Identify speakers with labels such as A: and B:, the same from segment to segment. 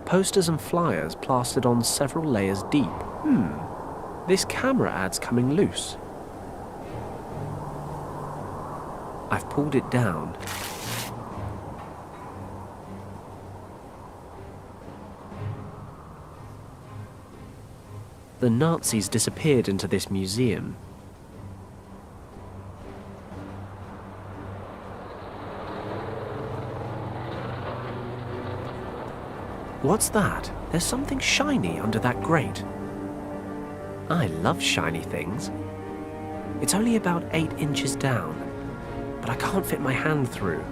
A: Posters and flyers plastered on several layers deep. This camera ad's coming loose. I've pulled it down. The Nazis disappeared into this museum. What's that? There's something shiny under that grate. I love shiny things. It's only about 8 inches down, but I can't fit my hand through.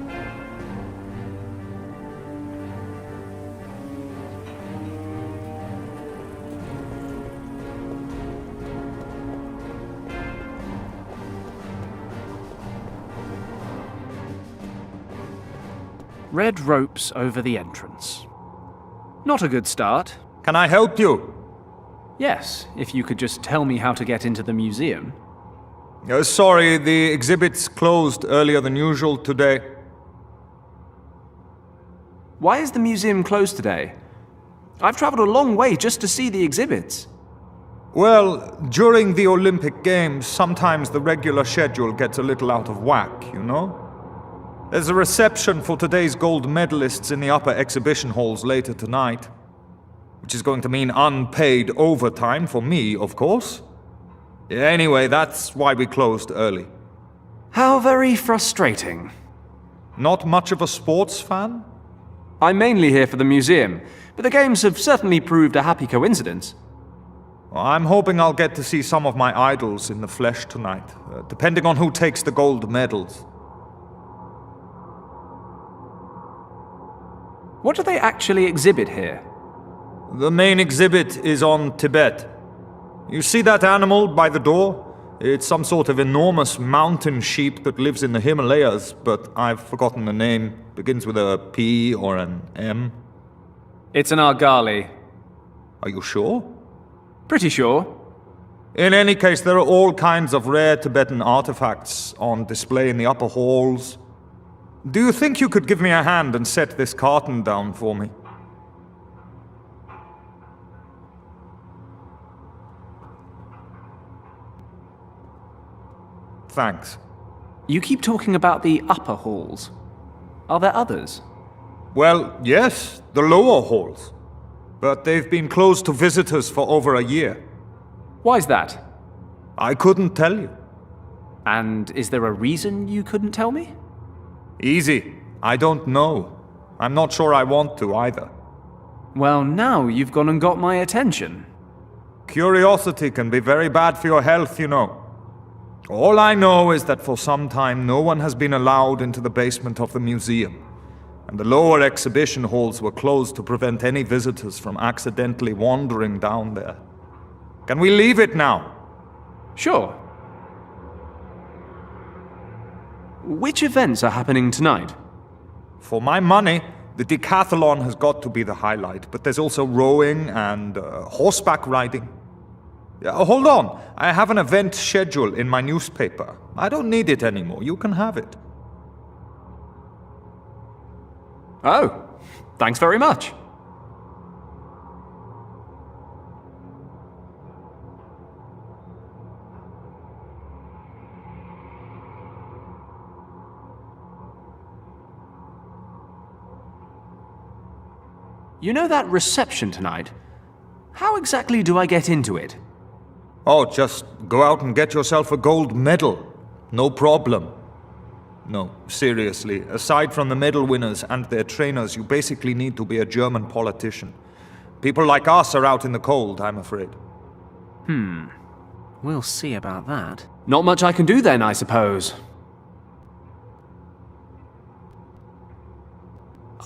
A: Red ropes over the entrance. Not a good start.
B: Can I help you?
A: Yes, if you could just tell me how to get into the museum.
B: Sorry, the exhibit's closed earlier than usual today.
A: Why is the museum closed today? I've traveled a long way just to see the exhibits.
B: Well, during the Olympic Games, sometimes the regular schedule gets a little out of whack, you know? There's a reception for today's gold medalists in the upper exhibition halls later tonight, which is going to mean unpaid overtime for me, of course. Anyway, that's why we closed early.
A: How very frustrating.
B: Not much of a sports fan?
A: I'm mainly here for the museum, but the games have certainly proved a happy coincidence.
B: Well, I'm hoping I'll get to see some of my idols in the flesh tonight, depending on who takes the gold medals.
A: What do they actually exhibit here?
B: The main exhibit is on Tibet. You see that animal by the door? It's some sort of enormous mountain sheep that lives in the Himalayas, but I've forgotten the name. Begins with a P or an M.
A: It's an argali.
B: Are you sure?
A: Pretty sure.
B: In any case, there are all kinds of rare Tibetan artifacts on display in the upper halls. Do you think you could give me a hand and set this carton down for me? Thanks.
A: You keep talking about the upper halls. Are there others?
B: Well, yes, the lower halls. But they've been closed to visitors for over a year.
A: Why's that?
B: I couldn't tell you.
A: And is there a reason you couldn't tell me?
B: Easy. I don't know. I'm not sure I want to either.
A: Well, now you've gone and got my attention.
B: Curiosity can be very bad for your health, you know. All I know is that for some time no one has been allowed into the basement of the museum, and the lower exhibition halls were closed to prevent any visitors from accidentally wandering down there. Can we leave it now?
A: Sure. Which events are happening tonight?
B: For my money, the decathlon has got to be the highlight, but there's also rowing and horseback riding. Hold on, I have an event schedule in my newspaper. I don't need it anymore, you can have it.
A: Oh, thanks very much. You know that reception tonight? How exactly do I get into it?
B: Oh, just go out and get yourself a gold medal. No problem. No, seriously, aside from the medal winners and their trainers, you basically need to be a German politician. People like us are out in the cold, I'm afraid.
A: We'll see about that. Not much I can do then, I suppose.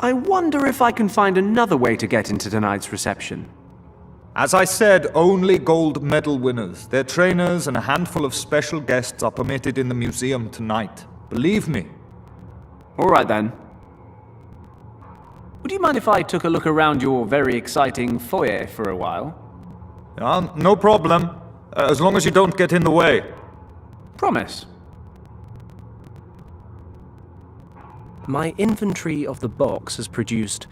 A: I wonder if I can find another way to get into tonight's reception.
B: As I said, only gold medal winners, their trainers, and a handful of special guests are permitted in the museum tonight. Believe me.
A: All right then. Would you mind if I took a look around your very exciting foyer for a while?
B: No problem, as long as you don't get in the way.
A: Promise. My inventory of the box has produced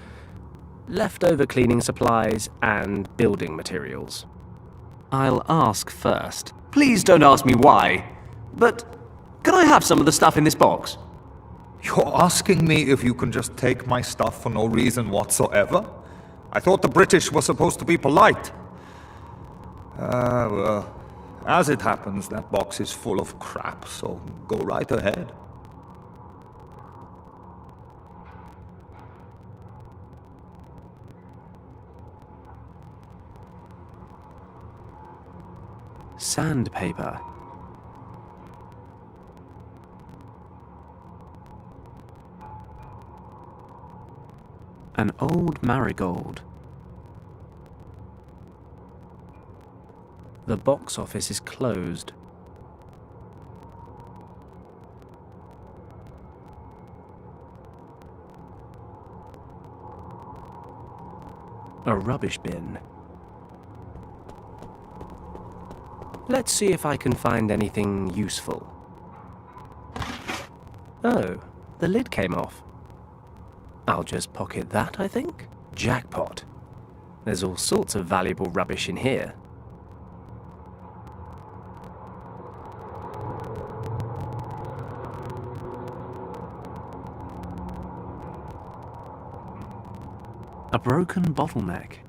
A: leftover cleaning supplies, and building materials. I'll ask first.
C: Please don't ask me why, but can I have some of the stuff in this box?
B: You're asking me if you can just take my stuff for no reason whatsoever? I thought the British were supposed to be polite. Well, as it happens, that box is full of crap, so go right ahead.
A: Sandpaper. An old marigold. The box office is closed. A rubbish bin. Let's see if I can find anything useful. Oh, the lid came off. I'll just pocket that, I think. Jackpot. There's all sorts of valuable rubbish in here. A broken bottleneck.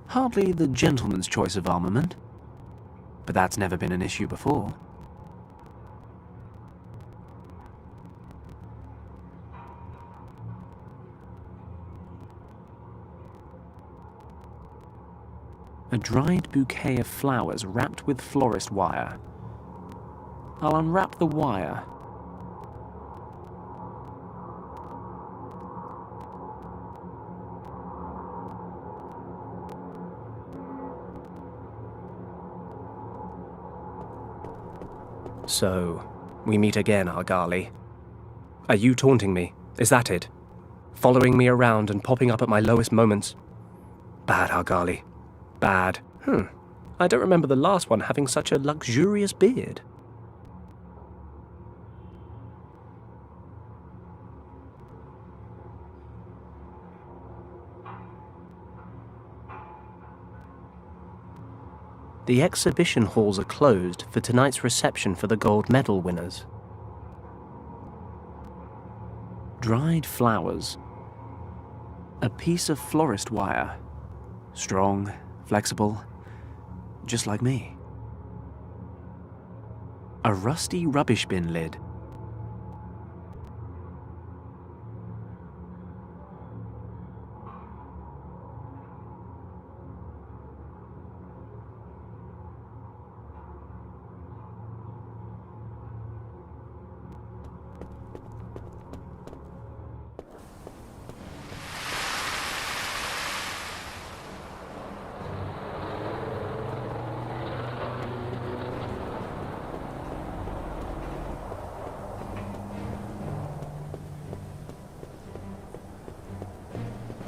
A: Hardly the gentleman's choice of armament, but that's never been an issue before. A dried bouquet of flowers wrapped with florist wire. I'll unwrap the wire. So, we meet again, Argali. Are you taunting me? Is that it? Following me around and popping up at my lowest moments? Bad, Argali. Bad. I don't remember the last one having such a luxurious beard. The exhibition halls are closed for tonight's reception for the gold medal winners. Dried flowers. A piece of florist wire. Strong, flexible, just like me. A rusty rubbish bin lid.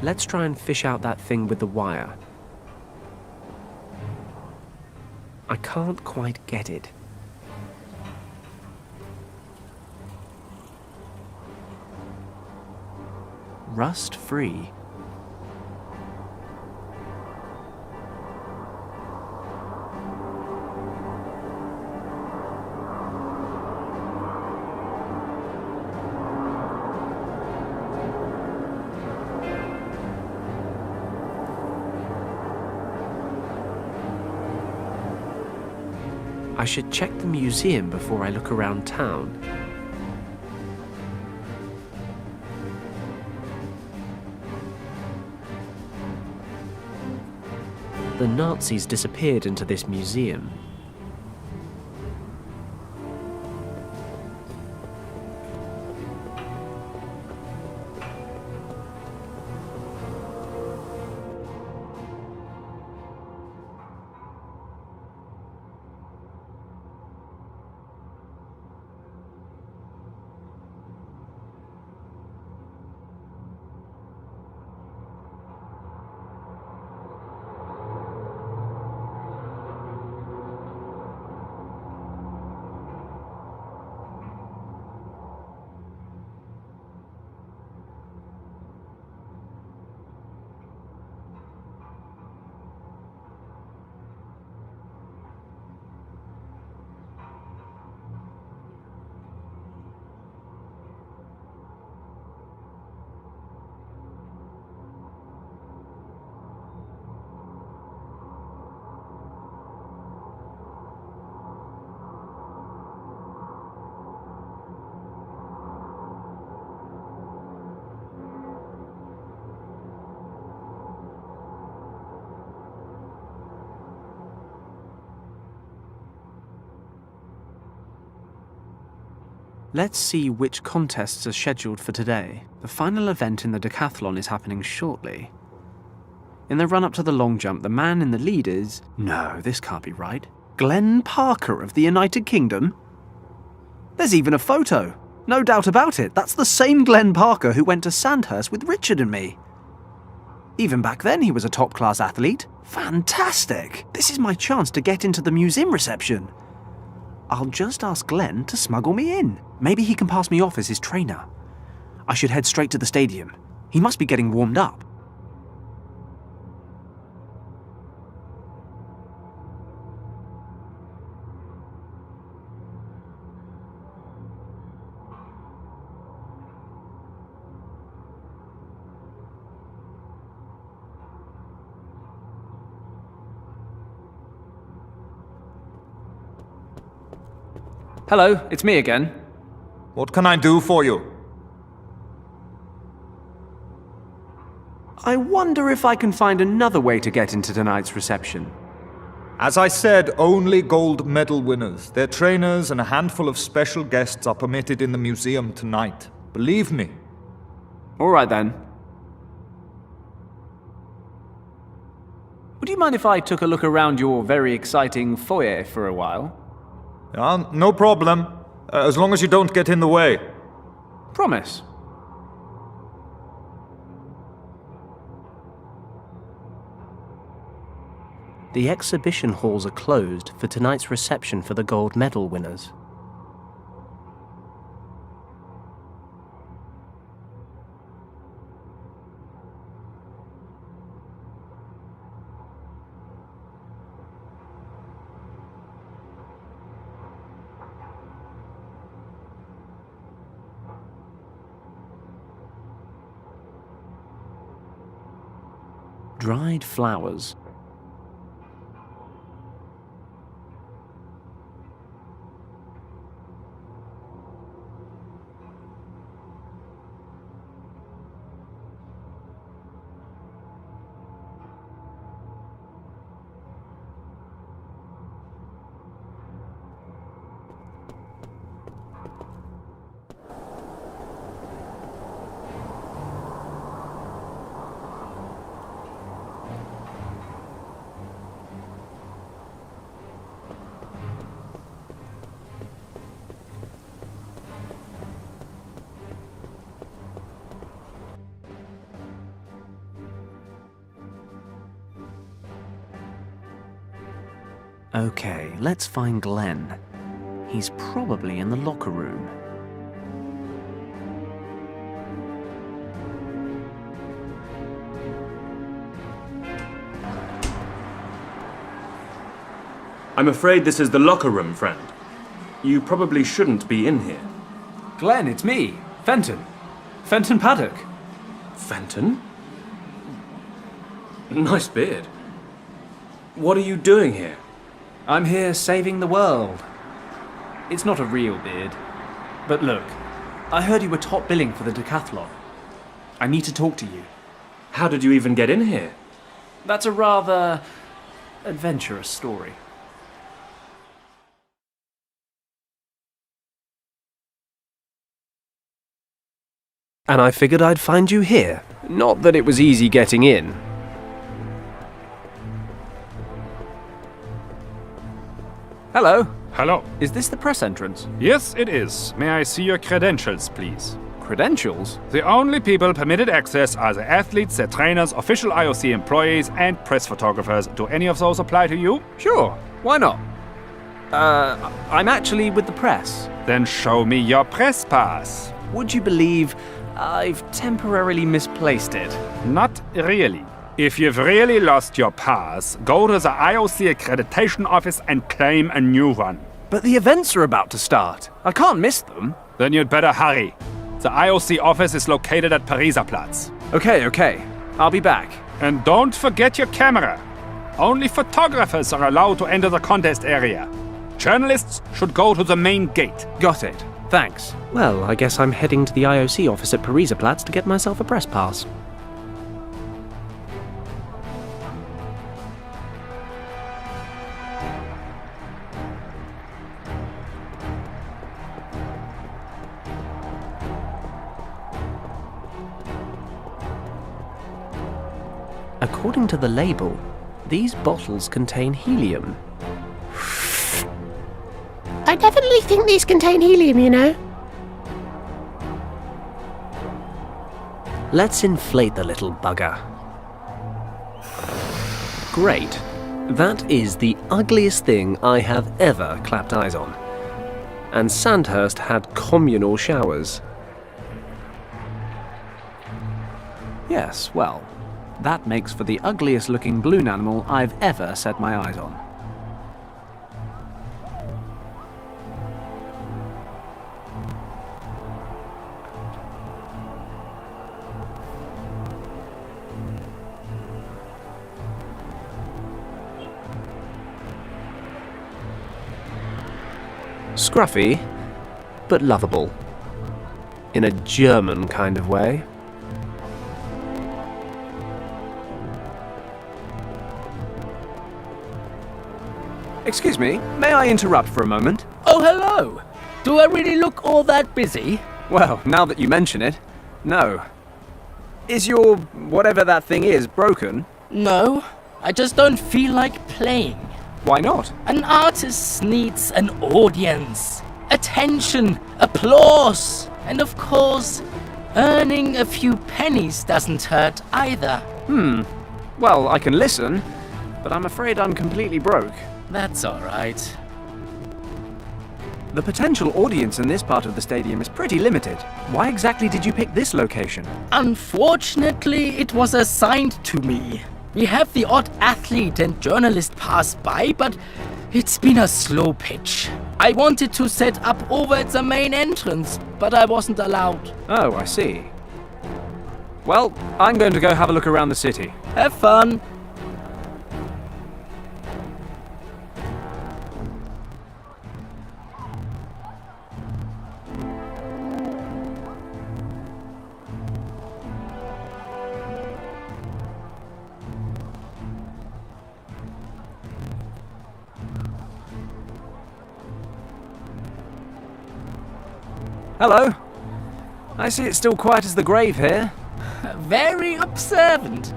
A: Let's try and fish out that thing with the wire. I can't quite get it. Rust-free. I should check the museum before I look around town. The Nazis disappeared into this museum.
D: Let's see which contests are scheduled for today. The final event in the decathlon is happening shortly. In the run-up to the long jump, the man in the lead is... No, this can't be right. Glenn Parker of the United Kingdom? There's even a photo. No doubt about it. That's the same Glenn Parker who went to Sandhurst with Richard and me. Even back then, he was a top-class athlete. Fantastic! This is my chance to get into the museum reception. I'll just ask Glenn to smuggle me in. Maybe he can pass me off as his trainer. I should head straight to the stadium. He must be getting warmed up.
E: Hello, it's me again.
B: What can I do for you?
D: I wonder if I can find another way to get into tonight's reception.
B: As I said, only gold medal winners, their trainers, and a handful of special guests are permitted in the museum tonight. Believe me.
E: All right then. Would you mind if I took a look around your very exciting foyer for a while?
B: No problem. As long as you don't get in the way.
E: Promise.
A: The exhibition halls are closed for tonight's reception for the gold medal winners. Dried flowers. Okay, let's find Glenn. He's probably in the locker room.
F: I'm afraid this is the locker room, friend. You probably shouldn't be in here.
E: Glenn, it's me, Fenton. Fenton Paddock.
F: Fenton? Nice beard. What are you doing here?
E: I'm here saving the world. It's not a real beard. But look, I heard you were top billing for the decathlon. I need to talk to you.
F: How did you even get in here?
E: That's a rather adventurous story.
A: And I figured I'd find you here. Not that it was easy getting in.
E: Hello.
G: Hello.
E: Is this the press entrance?
G: Yes, it is. May I see your credentials, please?
E: Credentials?
G: The only people permitted access are the athletes, their trainers, official IOC employees, and press photographers. Do any of those apply to you?
E: Sure. Why not? I'm actually with the press.
G: Then show me your press pass.
E: Would you believe I've temporarily misplaced it?
G: Not really. If you've really lost your pass, go to the IOC accreditation office and claim a new one.
E: But the events are about to start. I can't miss them.
G: Then you'd better hurry. The IOC office is located at Pariser Platz.
E: Okay. I'll be back.
G: And don't forget your camera. Only photographers are allowed to enter the contest area. Journalists should go to the main gate.
E: Got it. Thanks.
A: Well, I guess I'm heading to the IOC office at Pariser Platz to get myself a press pass. According to the label, these bottles contain helium.
H: I definitely think these contain helium, you know.
A: Let's inflate the little bugger. Great. That is the ugliest thing I have ever clapped eyes on. And Sandhurst had communal showers.
D: Yes, well, that makes for the ugliest looking balloon animal I've ever set my eyes on.
A: Scruffy, but lovable. In a German kind of way.
D: Excuse me, may I interrupt for a moment?
I: Oh, hello! Do I really look all that busy?
D: Well, now that you mention it, no. Is your whatever that thing is broken?
I: No, I just don't feel like playing.
D: Why not?
I: An artist needs an audience, attention, applause, and of course, earning a few pennies doesn't hurt either.
D: Well, I can listen, but I'm afraid I'm completely broke.
I: That's alright.
D: The potential audience in this part of the stadium is pretty limited. Why exactly did you pick this location?
I: Unfortunately, it was assigned to me. We have the odd athlete and journalist pass by, but it's been a slow pitch. I wanted to set up over at the main entrance, but I wasn't allowed.
D: Oh, I see. Well, I'm going to go have a look around the city.
I: Have fun.
D: Hello. I see it's still quiet as the grave here.
I: Very observant.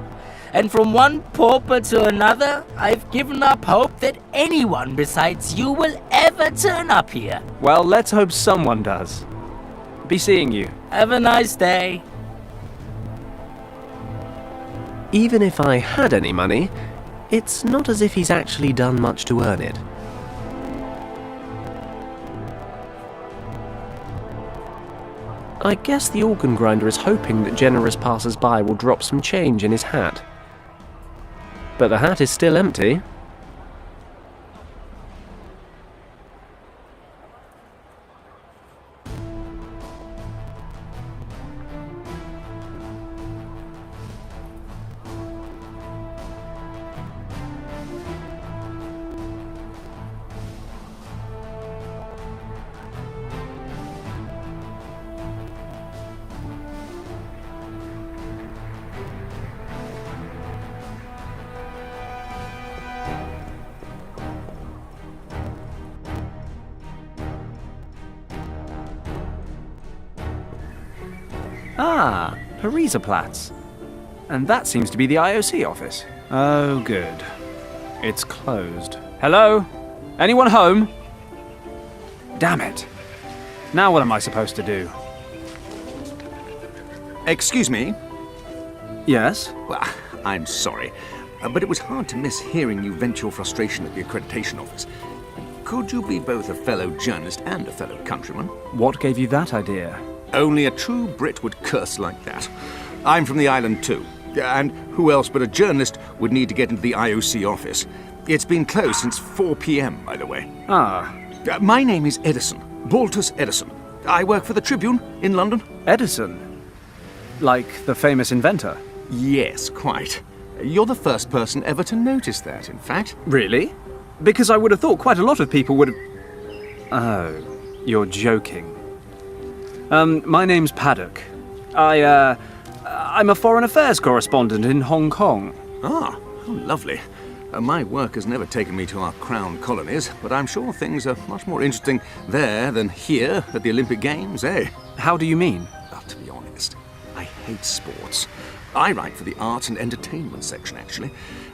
I: And from one pauper to another, I've given up hope that anyone besides you will ever turn up here.
D: Well, let's hope someone does. Be seeing you.
I: Have a nice day.
A: Even if I had any money, it's not as if he's actually done much to earn it. I guess the organ grinder is hoping that generous passers-by will drop some change in his hat. But the hat is still empty.
D: Ah, Pariserplatz. And that seems to be the IOC office. Oh, good. It's closed. Hello? Anyone home? Damn it. Now what am I supposed to do?
J: Excuse me?
D: Yes?
J: Well, I'm sorry, but it was hard to miss hearing you vent your frustration at the accreditation office. Could you be both a fellow journalist and a fellow countryman?
D: What gave you that idea?
J: Only a true Brit would curse like that. I'm from the island too, and who else but a journalist would need to get into the IOC office? It's been closed since 4 p.m., by the way.
D: Ah,
J: My name is Edison, Baltus Edison. I work for the Tribune in London.
D: Edison. Like the famous inventor.
J: Yes, quite. You're the first person ever to notice that, in fact.
D: Really? Because I would have thought quite a lot of people would have... Oh, you're joking. My name's Paddock. I'm a foreign affairs correspondent in Hong Kong.
J: Ah, how lovely. My work has never taken me to our crown colonies, but I'm sure things are much more interesting there than here at the Olympic Games, eh?
D: How do you mean?
J: To be honest, I hate sports. I write for the arts and entertainment section, actually.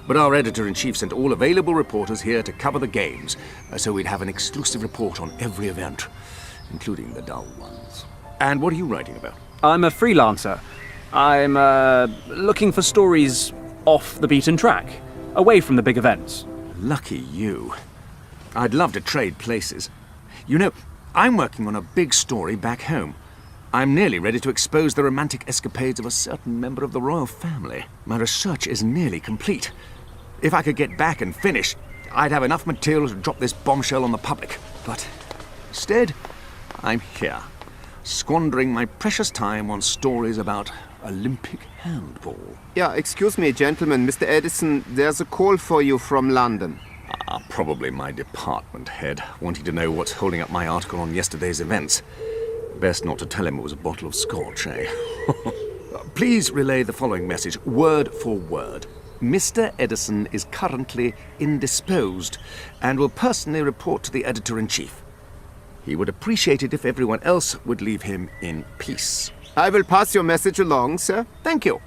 J: But our editor-in-chief sent all available reporters here to cover the games, so we'd have an exclusive report on every event, including the dull ones. And what are you writing about?
D: I'm a freelancer. I'm looking for stories off the beaten track, away from the big events.
J: Lucky you. I'd love to trade places. You know, I'm working on a big story back home. I'm nearly ready to expose the romantic escapades of a certain member of the royal family. My research is nearly complete. If I could get back and finish, I'd have enough material to drop this bombshell on the public. But instead, I'm here, squandering my precious time on stories about Olympic handball.
K: Yeah, excuse me, gentlemen. Mr. Edison, there's a call for you from London.
J: Probably my department head, wanting to know what's holding up my article on yesterday's events. Best not to tell him it was a bottle of scotch, eh? Please relay the following message, word for word. Mr. Edison is currently indisposed and will personally report to the editor-in-chief. He would appreciate it if everyone else would leave him in peace.
K: I will pass your message along, sir.
J: Thank you.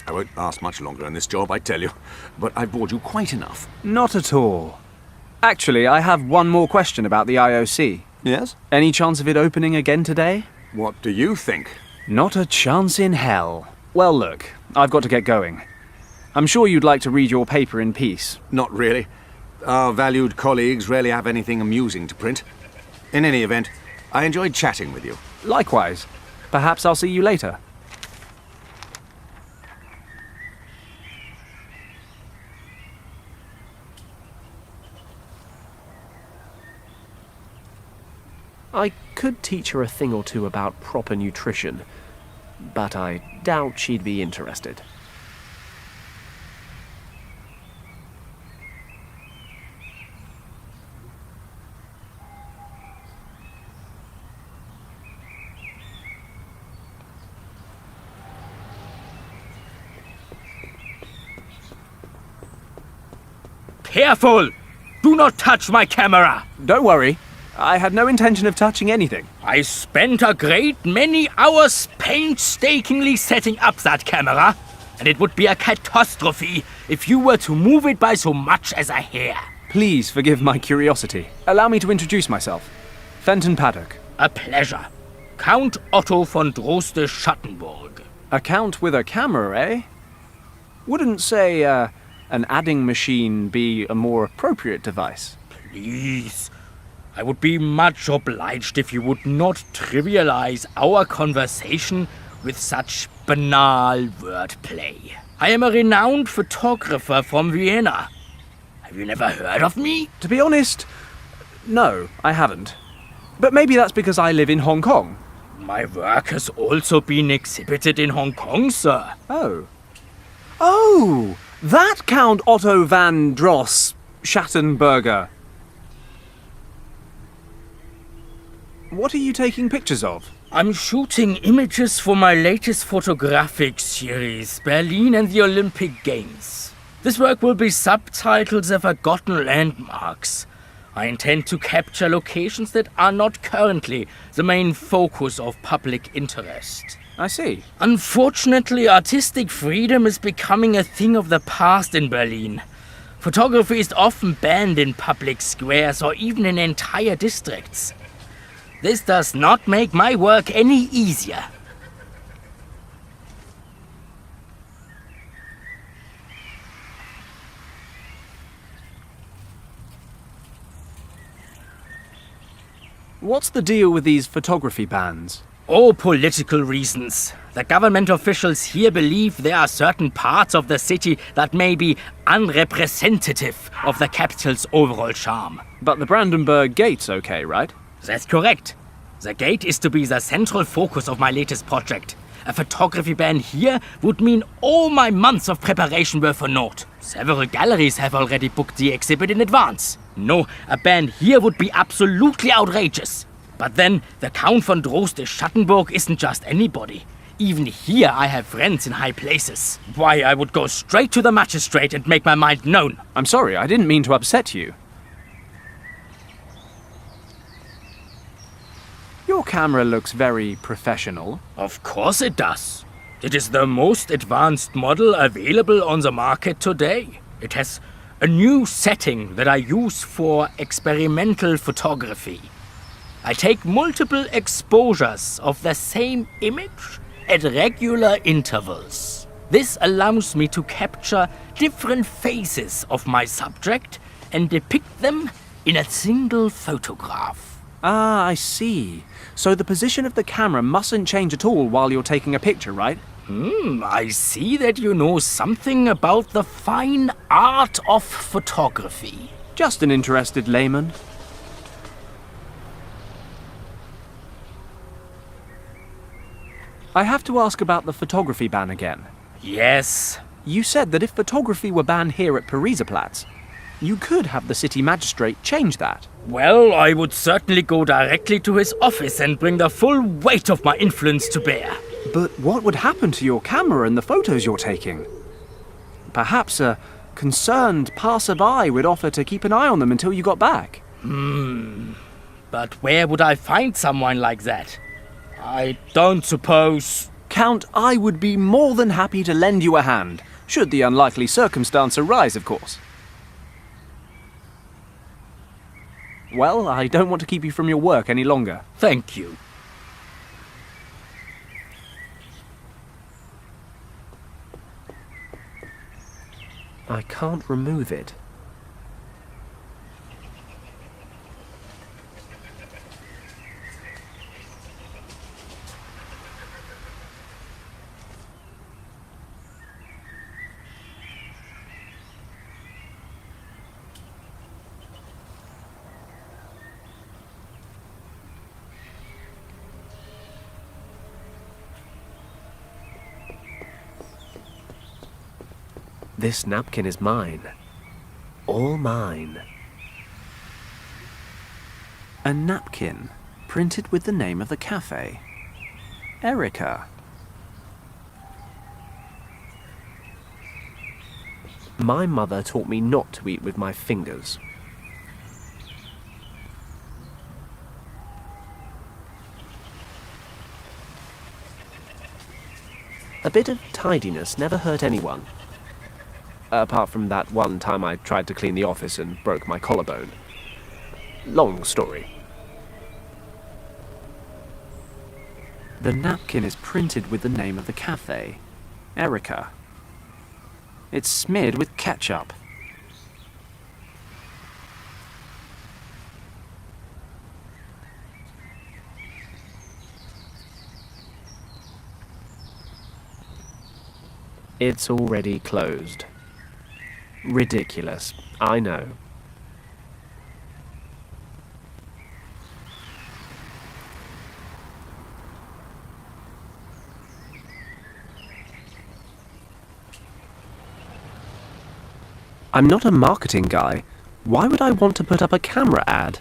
J: I won't last much longer in this job, I tell you, but I've bored you quite enough.
D: Not at all. Actually, I have one more question about the IOC.
J: Yes?
D: Any chance of it opening again today?
J: What do you think?
D: Not a chance in hell. Well, look, I've got to get going. I'm sure you'd like to read your paper in peace.
J: Not really. Our valued colleagues rarely have anything amusing to print. In any event, I enjoyed chatting with you.
D: Likewise. Perhaps I'll see you later.
A: I could teach her a thing or two about proper nutrition, but I doubt she'd be interested.
I: Careful! Do not touch my camera!
D: Don't worry. I had no intention of touching anything.
I: I spent a great many hours painstakingly setting up that camera, and it would be a catastrophe if you were to move it by so much as a hair.
D: Please forgive my curiosity. Allow me to introduce myself. Fenton Paddock.
I: A pleasure. Count Otto von Droste-Schattenburg.
D: A count with a camera, eh? Wouldn't, say, an adding machine be a more appropriate device?
I: Please. I would be much obliged if you would not trivialize our conversation with such banal wordplay. I am a renowned photographer from Vienna. Have you never heard of me?
D: To be honest, no, I haven't. But maybe that's because I live in Hong Kong.
I: My work has also been exhibited in Hong Kong, sir.
D: Oh. Oh! That Count Otto van Dross Schattenberger. What are you taking pictures of?
I: I'm shooting images for my latest photographic series, Berlin and the Olympic Games. This work will be subtitled The Forgotten Landmarks. I intend to capture locations that are not currently the main focus of public interest.
D: I see.
I: Unfortunately, artistic freedom is becoming a thing of the past in Berlin. Photography is often banned in public squares or even in entire districts. This does not make my work any easier.
D: What's the deal with these photography bans?
I: Oh, political reasons. The government officials here believe there are certain parts of the city that may be unrepresentative of the capital's overall charm.
D: But the Brandenburg Gate's okay, right?
I: That's correct. The gate is to be the central focus of my latest project. A photography ban here would mean all my months of preparation were for naught. Several galleries have already booked the exhibit in advance. No, a ban here would be absolutely outrageous. But then, the Count von Droste-Schattenburg isn't just anybody. Even here I have friends in high places. Why, I would go straight to the magistrate and make my mind known.
D: I'm sorry, I didn't mean to upset you. Your camera looks very professional.
I: Of course it does. It is the most advanced model available on the market today. It has a new setting that I use for experimental photography. I take multiple exposures of the same image at regular intervals. This allows me to capture different phases of my subject and depict them in a single photograph.
D: Ah, I see. So the position of the camera mustn't change at all while you're taking a picture, right?
I: I see that you know something about the fine art of photography.
D: Just an interested layman. I have to ask about the photography ban again.
I: Yes.
D: You said that if photography were banned here at Pariserplatz, you could have the city magistrate change that.
I: Well, I would certainly go directly to his office and bring the full weight of my influence to bear.
D: But what would happen to your camera and the photos you're taking? Perhaps a concerned passerby would offer to keep an eye on them until you got back.
I: But where would I find someone like that? I don't suppose...
D: Count, I would be more than happy to lend you a hand, should the unlikely circumstance arise, of course. Well, I don't want to keep you from your work any longer.
I: Thank you.
A: I can't remove it. This napkin is mine. All mine.
D: A napkin printed with the name of the cafe. Erica.
A: My mother taught me not to eat with my fingers. A bit of tidiness never hurt anyone. Apart from that one time I tried to clean the office and broke my collarbone. Long story.
D: The napkin is printed with the name of the cafe. Erica. It's smeared with ketchup.
A: It's already closed. Ridiculous, I know. I'm not a marketing guy. Why would I want to put up a camera ad?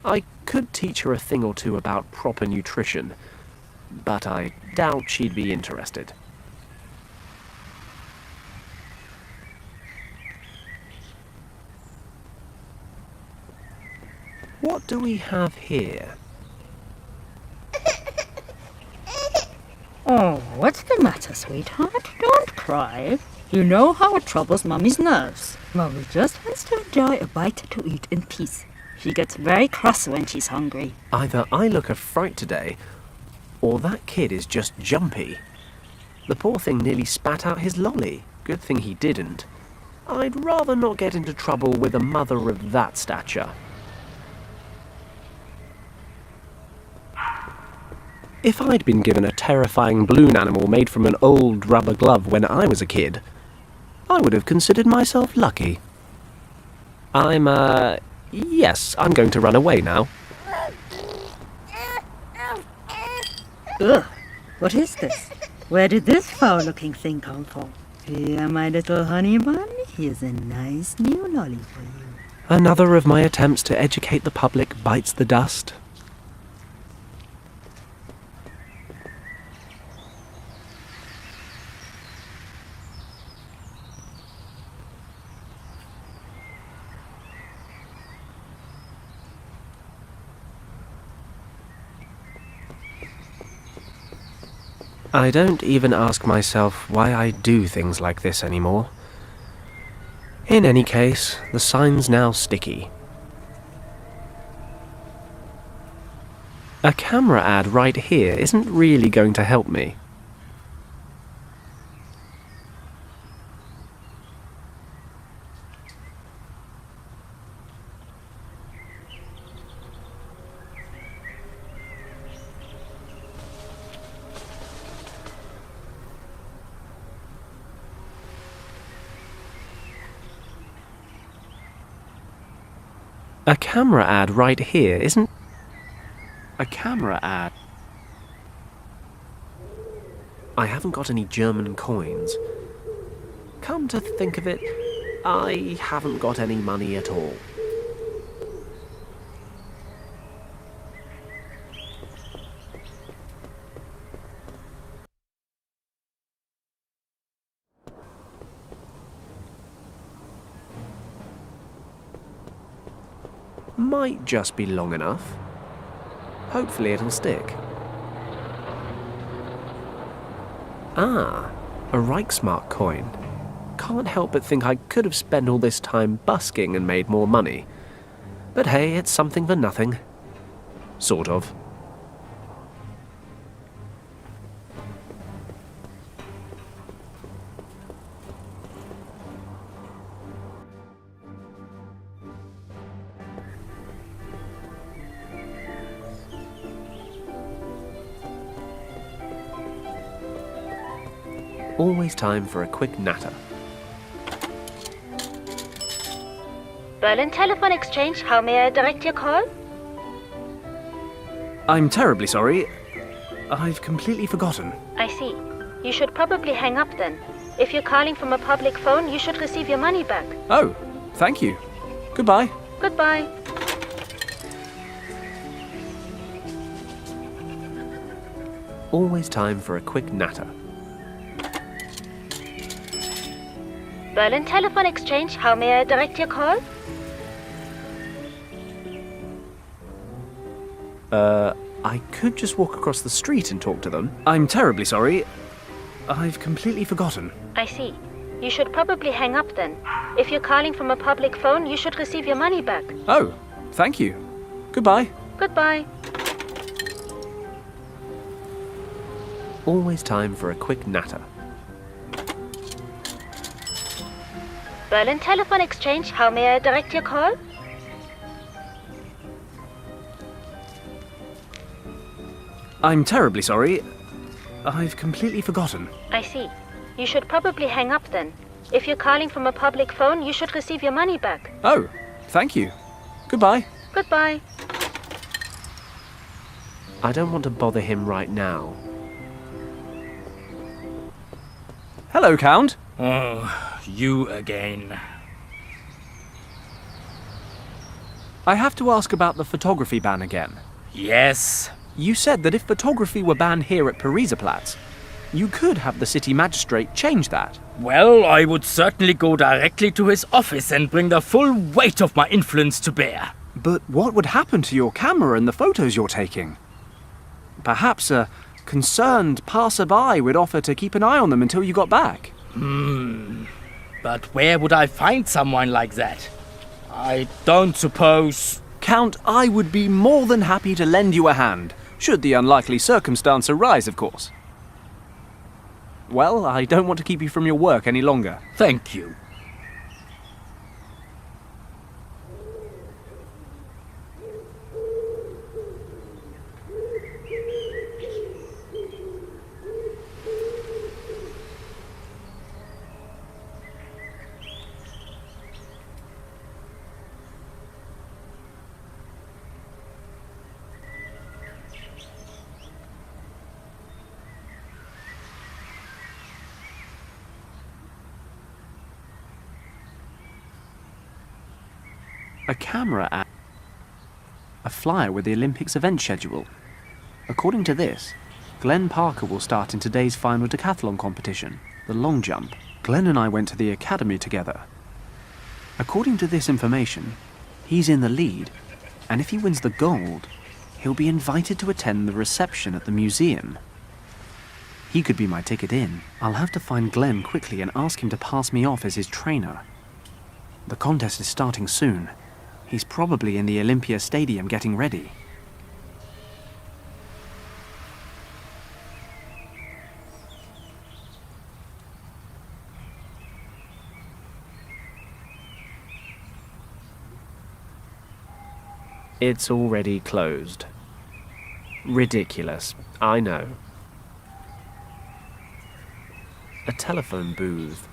A: I could teach her a thing or two about proper nutrition, but I doubt she'd be interested. What do we have here?
L: Oh, what's the matter, sweetheart? Don't cry. You know how it troubles Mummy's nerves. Mummy just wants to enjoy a bite to eat in peace. She gets very cross when she's hungry.
A: Either I look a fright today, or that kid is just jumpy. The poor thing nearly spat out his lolly. Good thing he didn't. I'd rather not get into trouble with a mother of that stature. If I'd been given a terrifying balloon animal made from an old rubber glove when I was a kid, I would have considered myself lucky. Yes, I'm going to run away now.
L: Ugh, what is this? Where did this foul-looking thing come from? Here, my little honey bun, here's a nice new lolly for you.
A: Another of my attempts to educate the public bites the dust. I don't even ask myself why I do things like this anymore. In any case, the sign's now sticky. A camera ad right here isn't really going to help me. A camera ad right here isn't...
D: A camera ad?
A: I haven't got any German coins. Come to think of it, I haven't got any money at all. Might just be long enough. Hopefully it'll stick. Ah, a Reichsmark coin. Can't help but think I could have spent all this time busking and made more money. But hey, it's something for nothing. Sort of. Always time for a quick natter.
M: Berlin Telephone Exchange, how may I direct your call?
D: I'm terribly sorry. I've completely forgotten.
M: I see. You should probably hang up then. If you're calling from a public phone, you should receive your money back.
D: Oh, thank you. Goodbye.
M: Goodbye.
A: Always time for a quick natter.
M: Berlin Telephone Exchange, how may I direct your call?
D: I could just walk across the street and talk to them. I'm terribly sorry. I've completely forgotten.
M: I see. You should probably hang up then. If you're calling from a public phone, you should receive your money back.
D: Oh, thank you. Goodbye.
M: Goodbye.
A: Always time for a quick natter.
M: Berlin Telephone Exchange, how may I direct your call?
D: I'm terribly sorry. I've completely forgotten.
M: I see. You should probably hang up then. If you're calling from a public phone, you should receive your money back.
D: Oh, thank you. Goodbye.
M: Goodbye.
A: I don't want to bother him right now.
D: Hello, Count.
I: Oh, you again.
D: I have to ask about the photography ban again.
I: Yes.
D: You said that if photography were banned here at Pariserplatz, you could have the city magistrate change that.
I: Well, I would certainly go directly to his office and bring the full weight of my influence to bear.
D: But what would happen to your camera and the photos you're taking? Perhaps a concerned passerby would offer to keep an eye on them until you got back.
I: But where would I find someone like that? I don't suppose...
D: Count, I would be more than happy to lend you a hand, should the unlikely circumstance arise, of course. Well, I don't want to keep you from your work any longer.
I: Thank you.
D: A camera ad. A flyer with the Olympics event schedule. According to this, Glenn Parker will start in today's final decathlon competition, the long jump. Glenn and I went to the academy together. According to this information, he's in the lead, and if he wins the gold, he'll be invited to attend the reception at the museum. He could be my ticket in. I'll have to find Glenn quickly and ask him to pass me off as his trainer. The contest is starting soon. He's probably in the Olympia Stadium getting ready.
A: It's already closed. Ridiculous, I know. A telephone booth.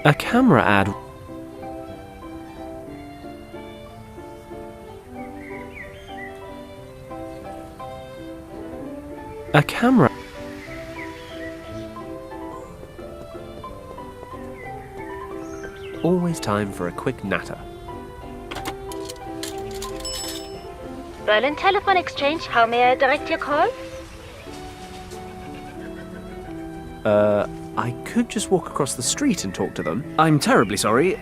A: A camera ad. A camera. Always time for a quick natter.
M: Berlin Telephone Exchange, how may I direct your call?
D: I could just walk across the street and talk to them. I'm terribly sorry.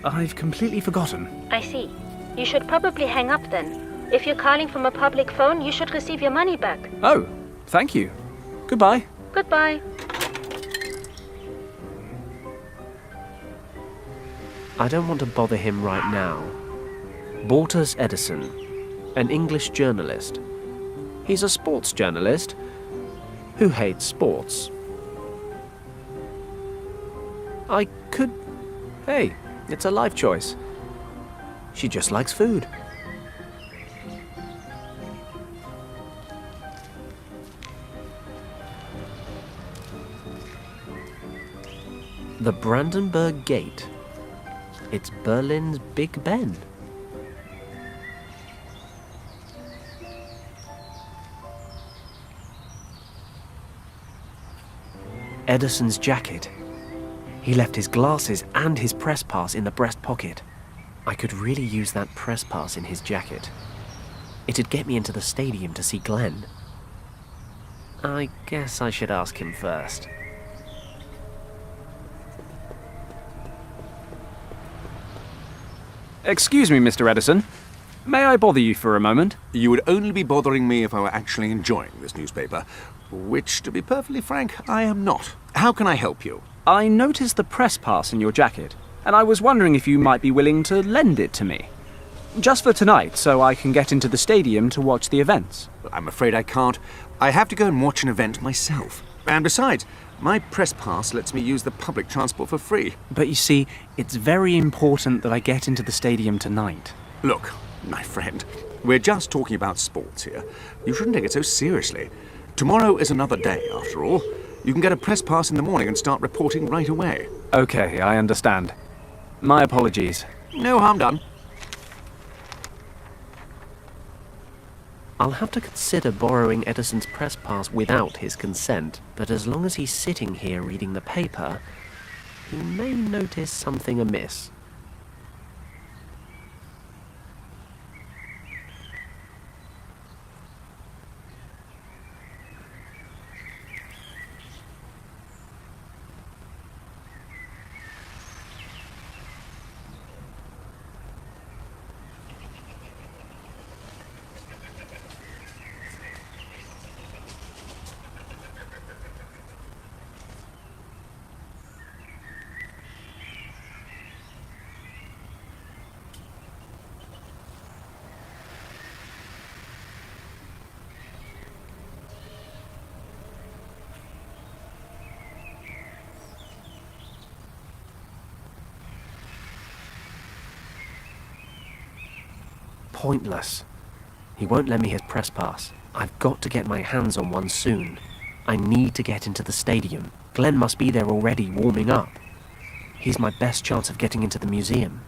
D: I've completely forgotten.
M: I see. You should probably hang up then. If you're calling from a public phone, you should receive your money back.
D: Oh, thank you. Goodbye.
M: Goodbye.
A: I don't want to bother him right now. Bortus Edison, an English journalist. He's a sports journalist who hates sports. I could... Hey, it's a life choice. She just likes food. The Brandenburg Gate. It's Berlin's Big Ben. Edison's jacket. He left his glasses and his press pass in the breast pocket. I could really use that press pass in his jacket. It'd get me into the stadium to see Glenn. I guess I should ask him first.
D: Excuse me, Mr. Edison. May I bother you for a moment?
J: You would only be bothering me if I were actually enjoying this newspaper, which, to be perfectly frank, I am not. How can I help you?
D: I noticed the press pass in your jacket, and I was wondering if you might be willing to lend it to me. Just for tonight, so I can get into the stadium to watch the events.
J: I'm afraid I can't. I have to go and watch an event myself. And besides, my press pass lets me use the public transport for free.
D: But you see, it's very important that I get into the stadium tonight.
J: Look, my friend, we're just talking about sports here. You shouldn't take it so seriously. Tomorrow is another day, after all. You can get a press pass in the morning and start reporting right away.
D: Okay, I understand. My apologies.
J: No harm done.
A: I'll have to consider borrowing Edison's press pass without his consent, but as long as he's sitting here reading the paper, he may notice something amiss. pointless. He won't lend me his press pass. I've got to get my hands on one soon. I need to get into the stadium. Glenn must be there already, warming up. He's my best chance of getting into the museum.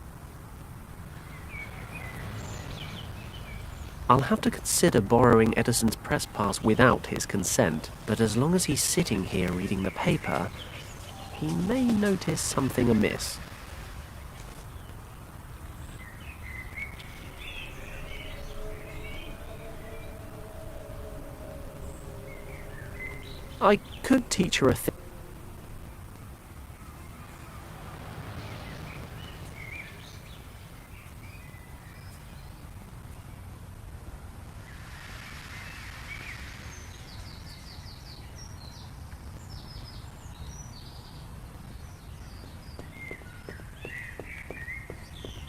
A: I'll have to consider borrowing Edison's press pass without his consent, but as long as he's sitting here reading the paper, he may notice something amiss. I could teach her a thing.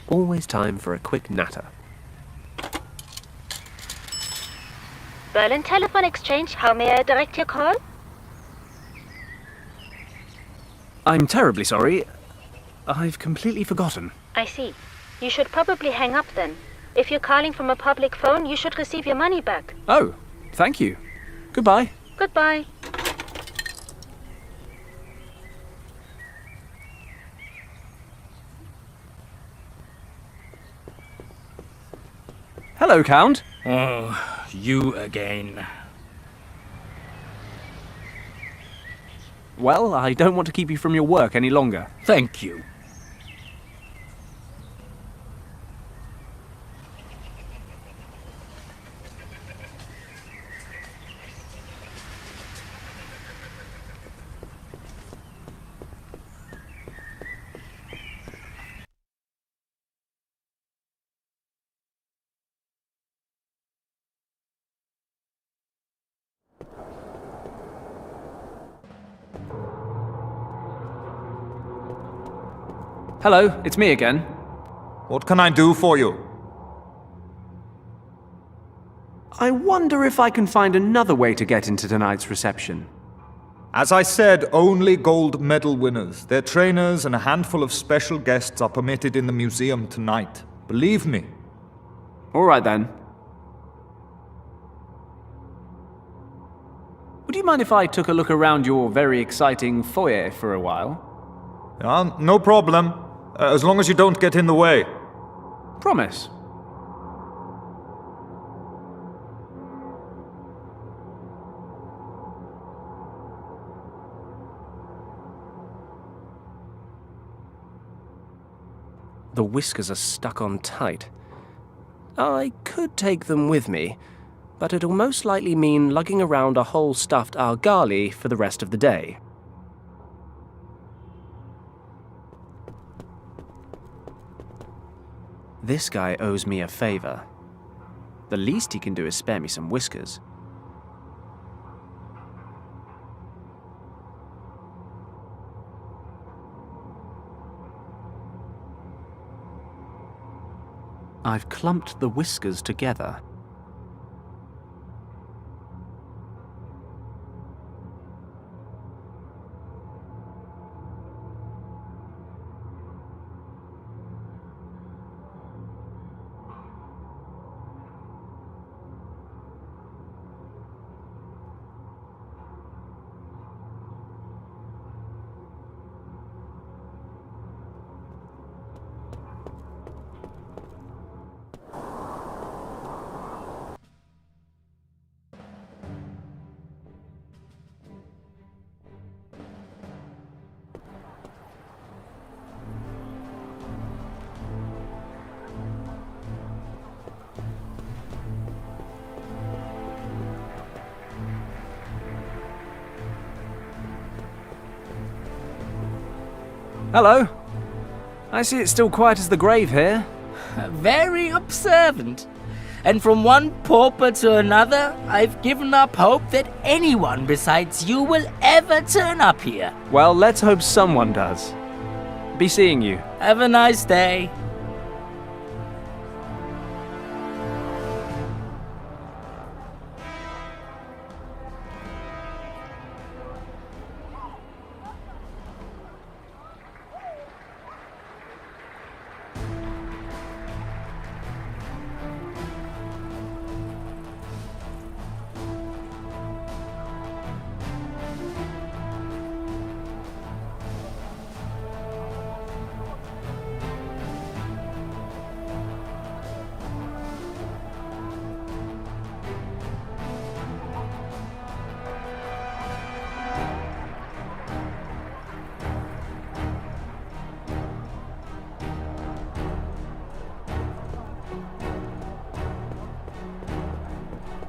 A: Always time for a quick natter.
M: Berlin Telephone Exchange, how may I direct your call?
E: I'm terribly sorry. I've completely forgotten.
M: I see. You should probably hang up then. If you're calling from a public phone, you should receive your money back.
E: Oh, thank you. Goodbye.
M: Goodbye.
E: Hello, Count.
I: Oh, you again.
E: Well, I don't want to keep you from your work any longer.
I: Thank you.
E: Hello, it's me again.
B: What can I do for you?
D: I wonder if I can find another way to get into tonight's reception.
B: As I said, only gold medal winners, their trainers, and a handful of special guests are permitted in the museum tonight. Believe me.
D: All right then. Would you mind if I took a look around your very exciting foyer for a while?
B: No problem. As long as you don't get in the way.
D: Promise.
A: The whiskers are stuck on tight. I could take them with me, but it'll most likely mean lugging around a whole stuffed argali for the rest of the day. This guy owes me a favor. The least he can do is spare me some whiskers. I've clumped the whiskers together.
E: Hello. I see it's still quiet as the grave here.
I: Very observant. And from one pauper to another, I've given up hope that anyone besides you will ever turn up here.
E: Well, let's hope someone does. Be seeing you.
I: Have a nice day.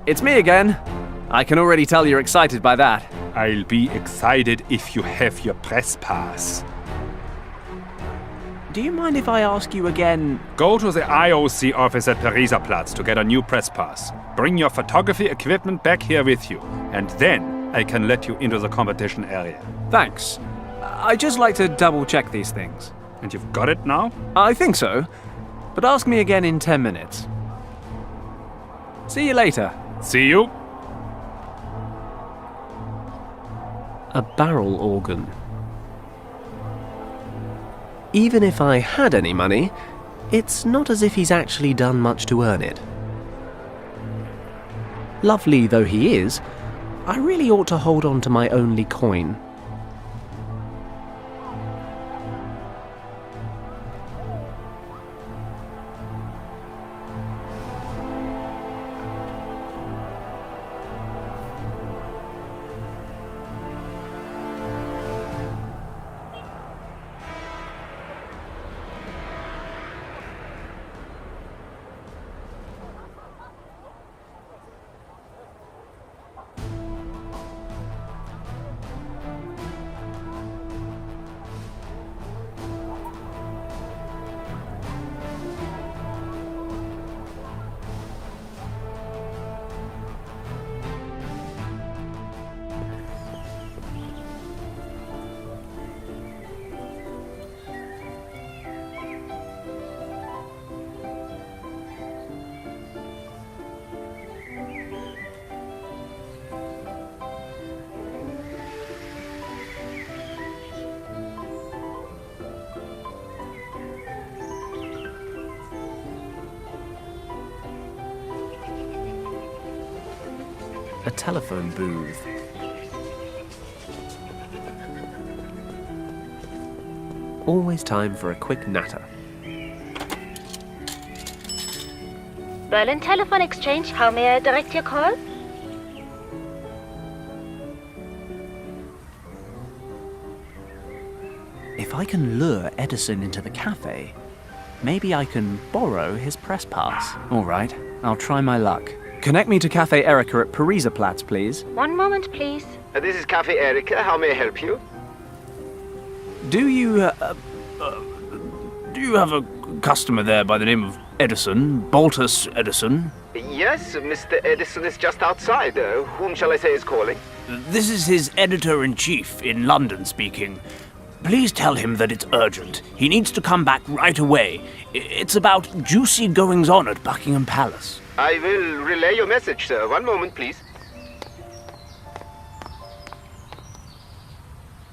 D: It's me again. I can already tell you're excited by that.
G: I'll be excited if you have your press pass.
A: Do you mind if I ask you again?
G: Go to the IOC office at Pariser Platz to get a new press pass. Bring your photography equipment back here with you, and then I can let you into the competition area.
D: Thanks. I just like to double-check these things.
G: And you've got it now?
D: I think so. But ask me again in 10 minutes. See you later.
G: See you.
A: A barrel organ. Even if I had any money, it's not as if he's actually done much to earn it. Lovely though he is, I really ought to hold on to my only coin. A telephone booth. Always time for a quick natter.
M: Berlin Telephone Exchange, how may I direct your call?
A: If I can lure Edison into the cafe, maybe I can borrow his press pass.
D: All right, I'll try my luck. Connect me to Cafe Erica at Pariser Platz, please.
M: One moment, please.
K: This is Cafe Erica. How may I help you?
E: Do you have a customer there by the name of Edison, Baltus Edison?
K: Yes, Mr. Edison is just outside. Whom shall I say is calling?
E: This is his editor-in-chief in London speaking. Please tell him that it's urgent. He needs to come back right away. It's about juicy goings-on at Buckingham Palace.
K: I will relay your message, sir. One moment, please.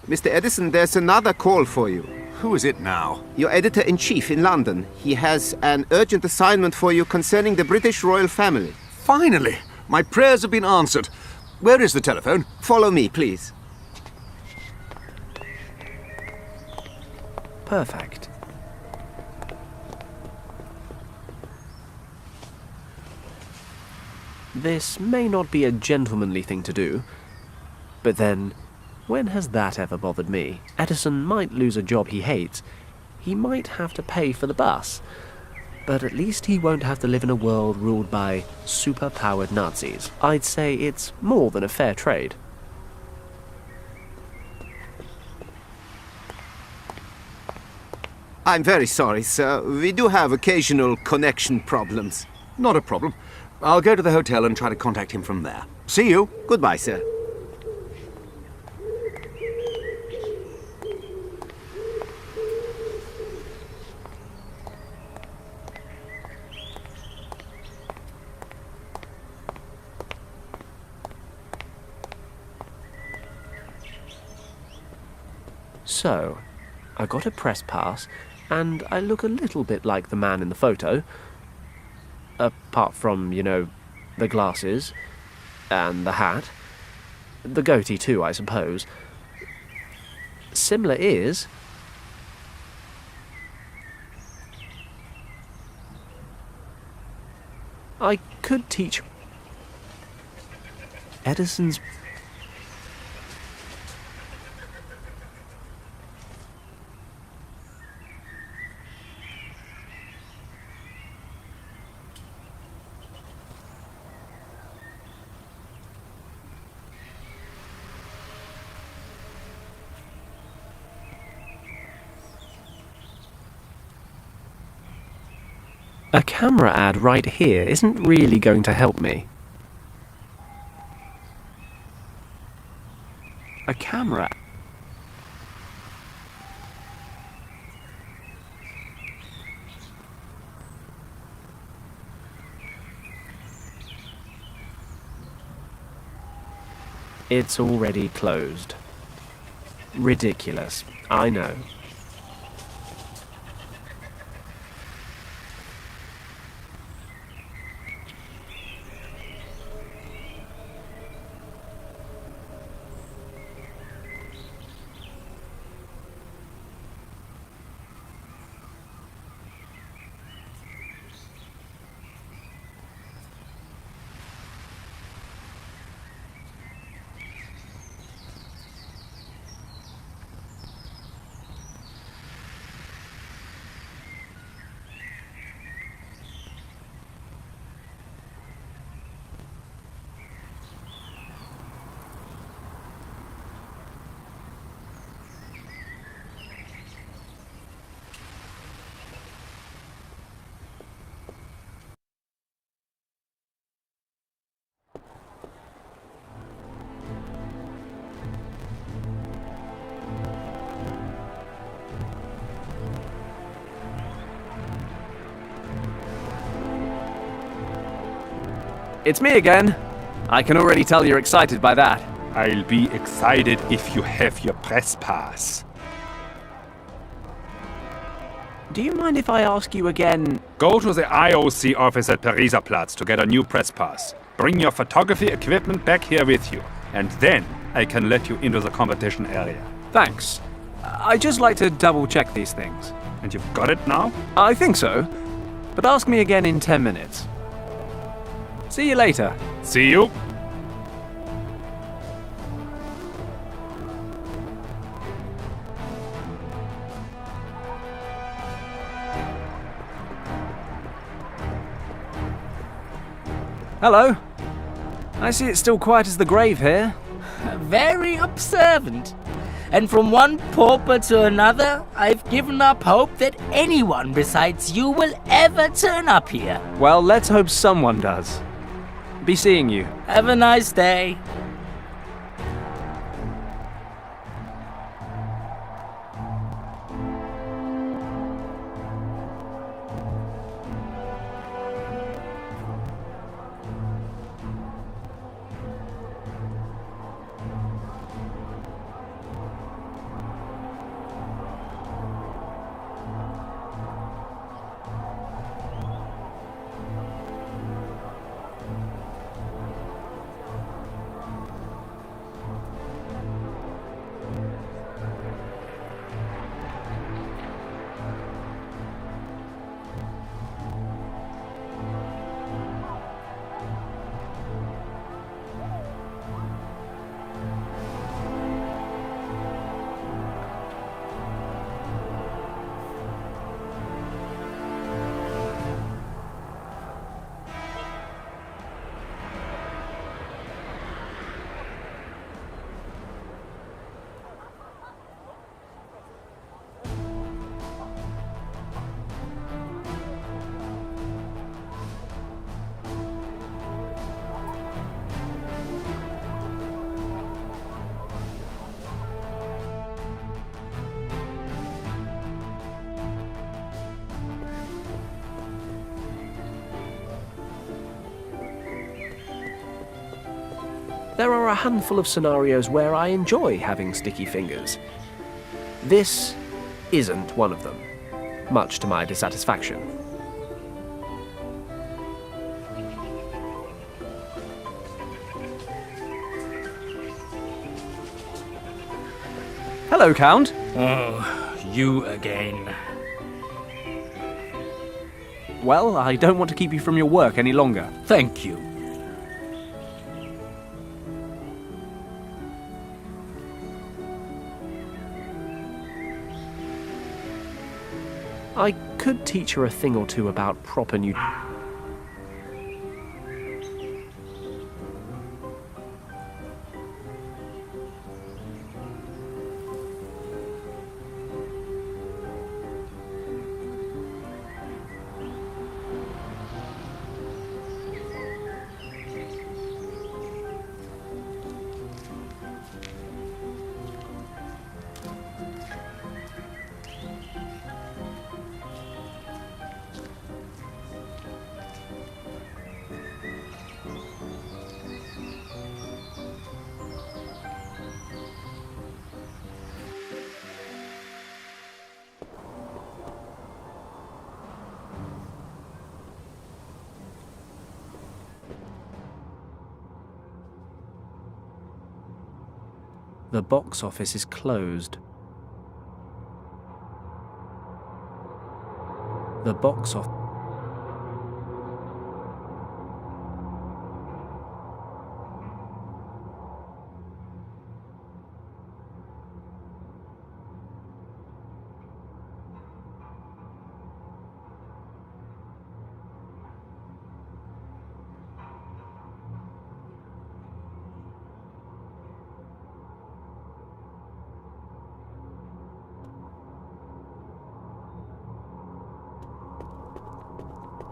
K: Mr. Edison, there's another call for you.
J: Who is it now?
K: Your editor-in-chief in London. He has an urgent assignment for you concerning the British royal family.
J: Finally! My prayers have been answered. Where is the telephone?
K: Follow me, please.
A: Perfect. This may not be a gentlemanly thing to do, but then, when has that ever bothered me? Edison might lose a job he hates. He might have to pay for the bus. But at least he won't have to live in a world ruled by super-powered Nazis. I'd say it's more than a fair trade.
K: I'm very sorry, sir. We do have occasional connection problems.
J: Not a problem. I'll go to the hotel and try to contact him from there. See you.
K: Goodbye, sir.
A: So, I got a press pass, and I look a little bit like the man in the photo. Apart from, you know, the glasses, and the hat. The goatee too, I suppose. Similar is... I could teach... Edison's... A camera ad right here isn't really going to help me.
D: A camera.
A: It's already closed. Ridiculous, I know.
C: It's me again. I can already tell you're excited by that.
G: I'll be excited if you have your press pass.
A: Do you mind if I ask you again?
G: Go to the IOC office at Platz to get a new press pass. Bring your photography equipment back here with you, and then I can let you into the competition area.
D: Thanks. I'd just like to double check these things.
G: And you've got it now?
D: I think so. But ask me again in 10 minutes. See you later.
G: See you.
D: Hello. I see it's still quiet as the grave here.
I: Very observant. And from one pauper to another, I've given up hope that anyone besides you will ever turn up here.
D: Well, let's hope someone does. Be seeing you.
I: Have a nice day.
A: There are a handful of scenarios where I enjoy having sticky fingers. This isn't one of them, much to my dissatisfaction.
D: Hello, Count.
I: Oh, you again.
D: Well, I don't want to keep you from your work any longer.
I: Thank you.
A: I could teach her a thing or two about proper The box office is closed. The box office.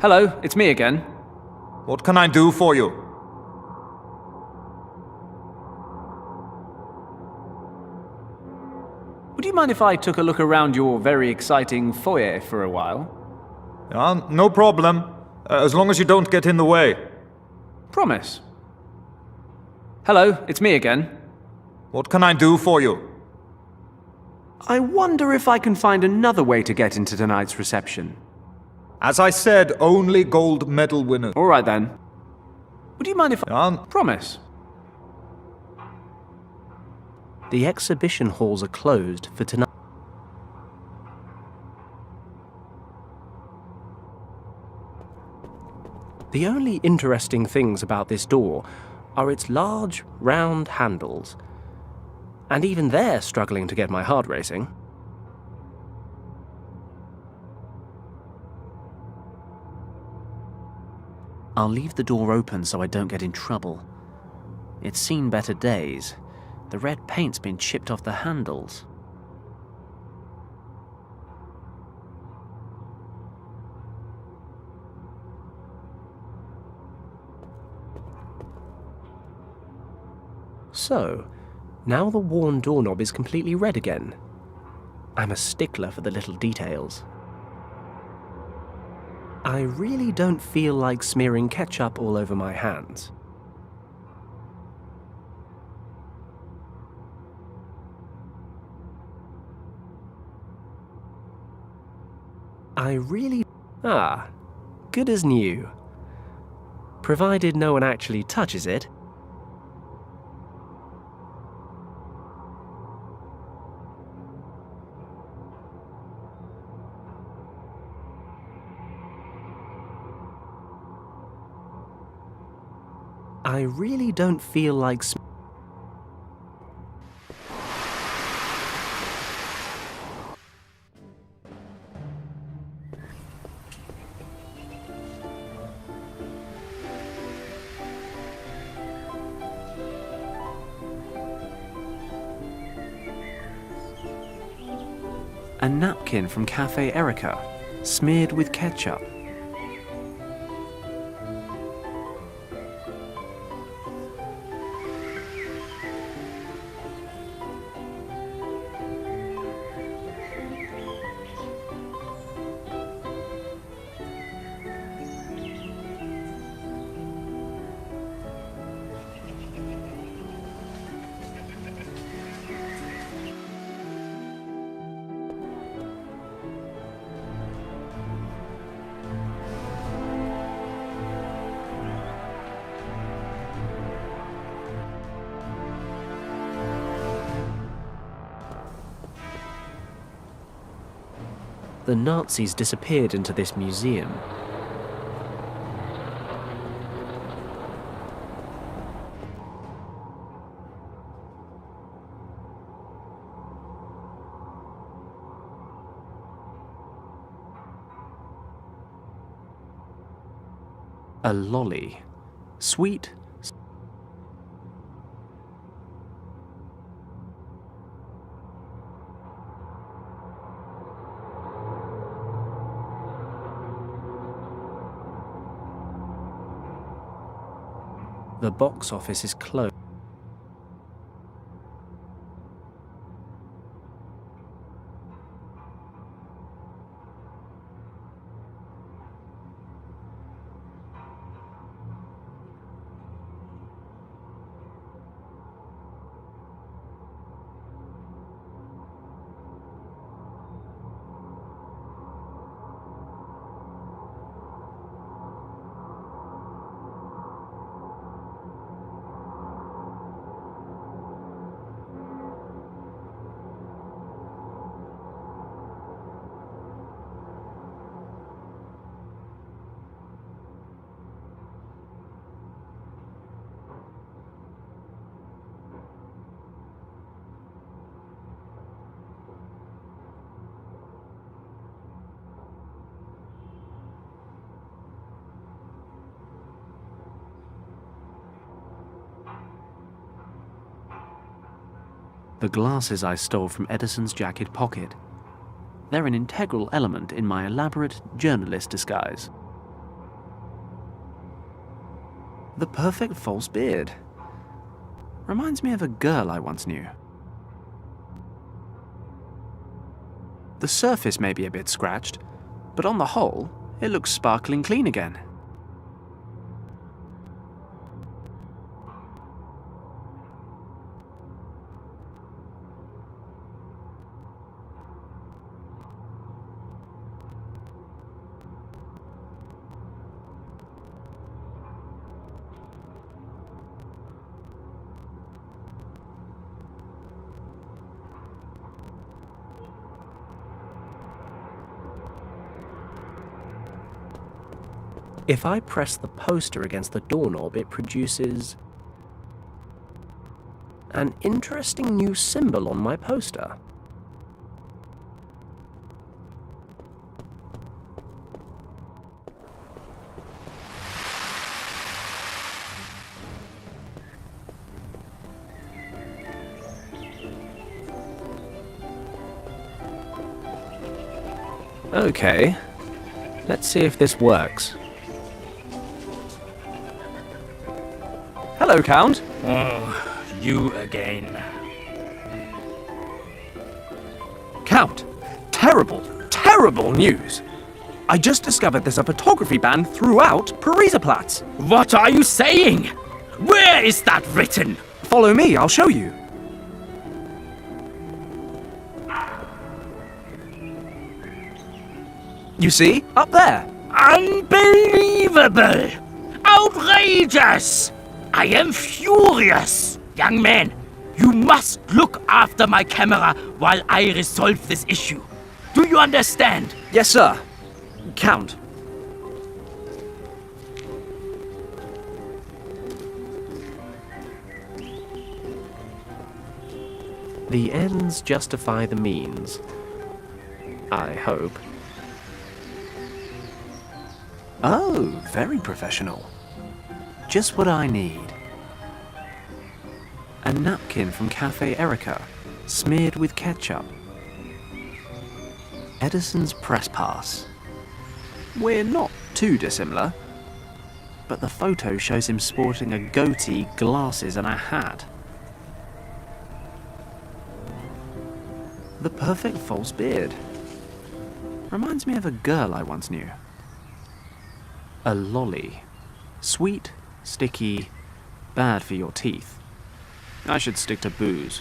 D: Hello, it's me again.
B: What can I do for you?
D: Would you mind if I took a look around your very exciting foyer for a while?
B: No problem. As long as you don't get in the way.
D: Promise. Hello, it's me again.
B: What can I do for you?
D: I wonder if I can find another way to get into tonight's reception.
B: As I said, only gold medal winners.
D: All right then. Would you mind if I... Promise.
A: The exhibition halls are closed for tonight. The only interesting things about this door are its large, round handles. And even they're struggling to get my heart racing. I'll leave the door open so I don't get in trouble. It's seen better days. The red paint's been chipped off the handles. So, now the worn doorknob is completely red again. I'm a stickler for the little details. I really don't feel like smearing ketchup all over my hands. Good as new. Provided no one actually touches it. I really don't feel like a napkin from Cafe Erica, smeared with ketchup. The Nazis disappeared into this museum. A lolly. Sweet. The box office is closed.
D: The glasses I stole from Edison's jacket pocket. They're an integral element in my elaborate journalist disguise. The perfect false beard. Reminds me of a girl I once knew. The surface may be a bit scratched, but on the whole, it looks sparkling clean again.
A: If I press the poster against the doorknob, it produces an interesting new symbol on my poster. Okay, let's see if this works. Hello, Count.
I: Oh, you again.
A: Count, terrible news. I just discovered there's a photography ban throughout Parisaplatz.
I: What are you saying? Where is that written?
A: Follow me, I'll show you. You see? Up there.
I: Unbelievable! Outrageous! I am furious! Young man, you must look after my camera while I resolve this issue. Do you understand?
A: Yes, sir. Count. The ends justify the means. I hope. Oh, very professional. Just what I need. A napkin from Cafe Erica, smeared with ketchup. Edison's press pass. We're not too dissimilar, but the photo shows him sporting a goatee, glasses and a hat. The perfect false beard. Reminds me of a girl I once knew. A lolly. Sweet, sticky, bad for your teeth. I should stick to booze.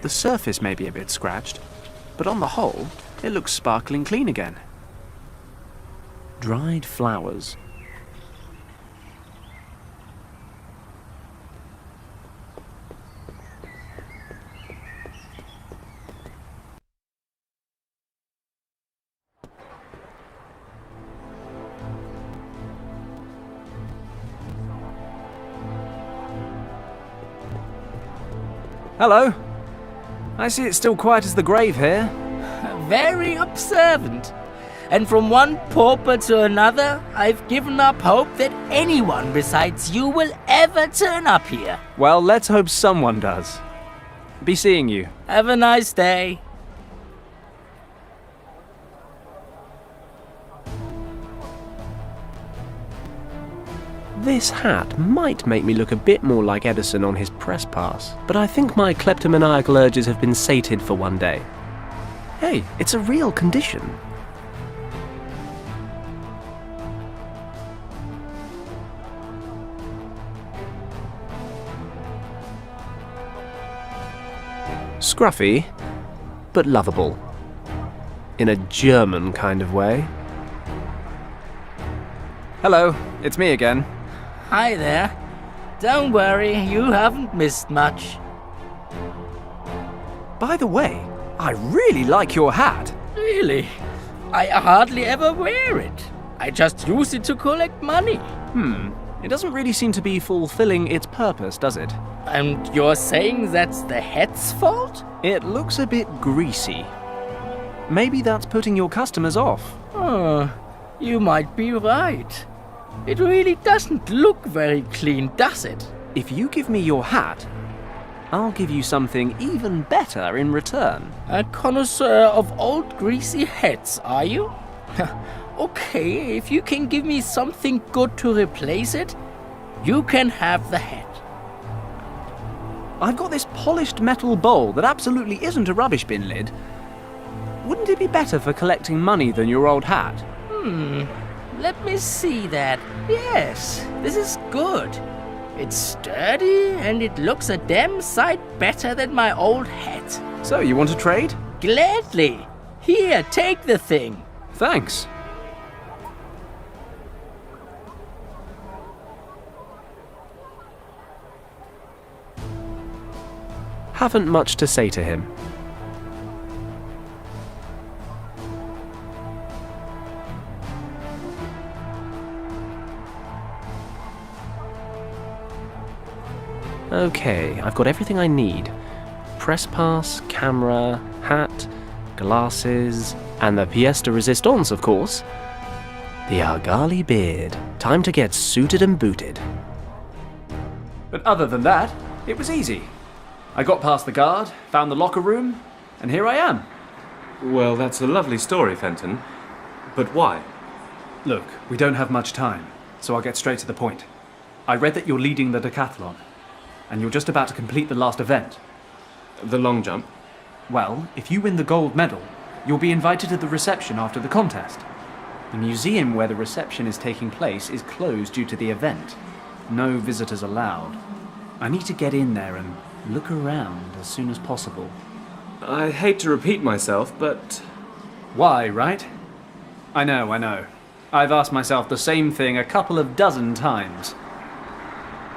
A: The surface may be a bit scratched, but on the whole, it looks sparkling clean again. Dried flowers. Hello. I see it's still quiet as the grave here.
I: Very observant. And from one pauper to another, I've given up hope that anyone besides you will ever turn up here.
A: Well, let's hope someone does. Be seeing you.
I: Have a nice day.
A: This hat might make me look a bit more like Edison on his press pass, but I think my kleptomaniacal urges have been sated for one day. Hey, it's a real condition. Scruffy, but lovable. In a German kind of way. Hello, it's me again.
I: Hi there. Don't worry, you haven't missed much.
A: By the way, I really like your hat.
I: Really? I hardly ever wear it. I just use it to collect money.
A: It doesn't really seem to be fulfilling its purpose, does it?
I: And you're saying that's the hat's fault?
A: It looks a bit greasy. Maybe that's putting your customers off.
I: Oh, you might be right. It really doesn't look very clean, does it?
A: If you give me your hat,
D: I'll give you something even better in return.
I: A connoisseur of old greasy heads, are you? Okay, if you can give me something good to replace it, you can have the head.
D: I've got this polished metal bowl that absolutely isn't a rubbish bin lid. Wouldn't it be better for collecting money than your old hat?
I: Let me see that. Yes, this is good. It's sturdy and it looks a damn sight better than my old hat.
D: So, you want to trade?
I: Gladly. Here, take the thing.
D: Thanks. Haven't much to say to him. Okay, I've got everything I need. Press pass, camera, hat, glasses, and the pièce de résistance, of course. The Argali beard. Time to get suited and booted. But other than that, it was easy. I got past the guard, found the locker room, and here I am.
F: Well, that's a lovely story, Fenton. But why?
D: Look, we don't have much time, so I'll get straight to the point. I read that you're leading the decathlon, and you're just about to complete the last event.
F: The long jump?
D: Well, if you win the gold medal, you'll be invited to the reception after the contest. The museum where the reception is taking place is closed due to the event. No visitors allowed. I need to get in there and look around as soon as possible.
F: I hate to repeat myself, but...
D: Why, right? I know. I've asked myself the same thing a couple of dozen times.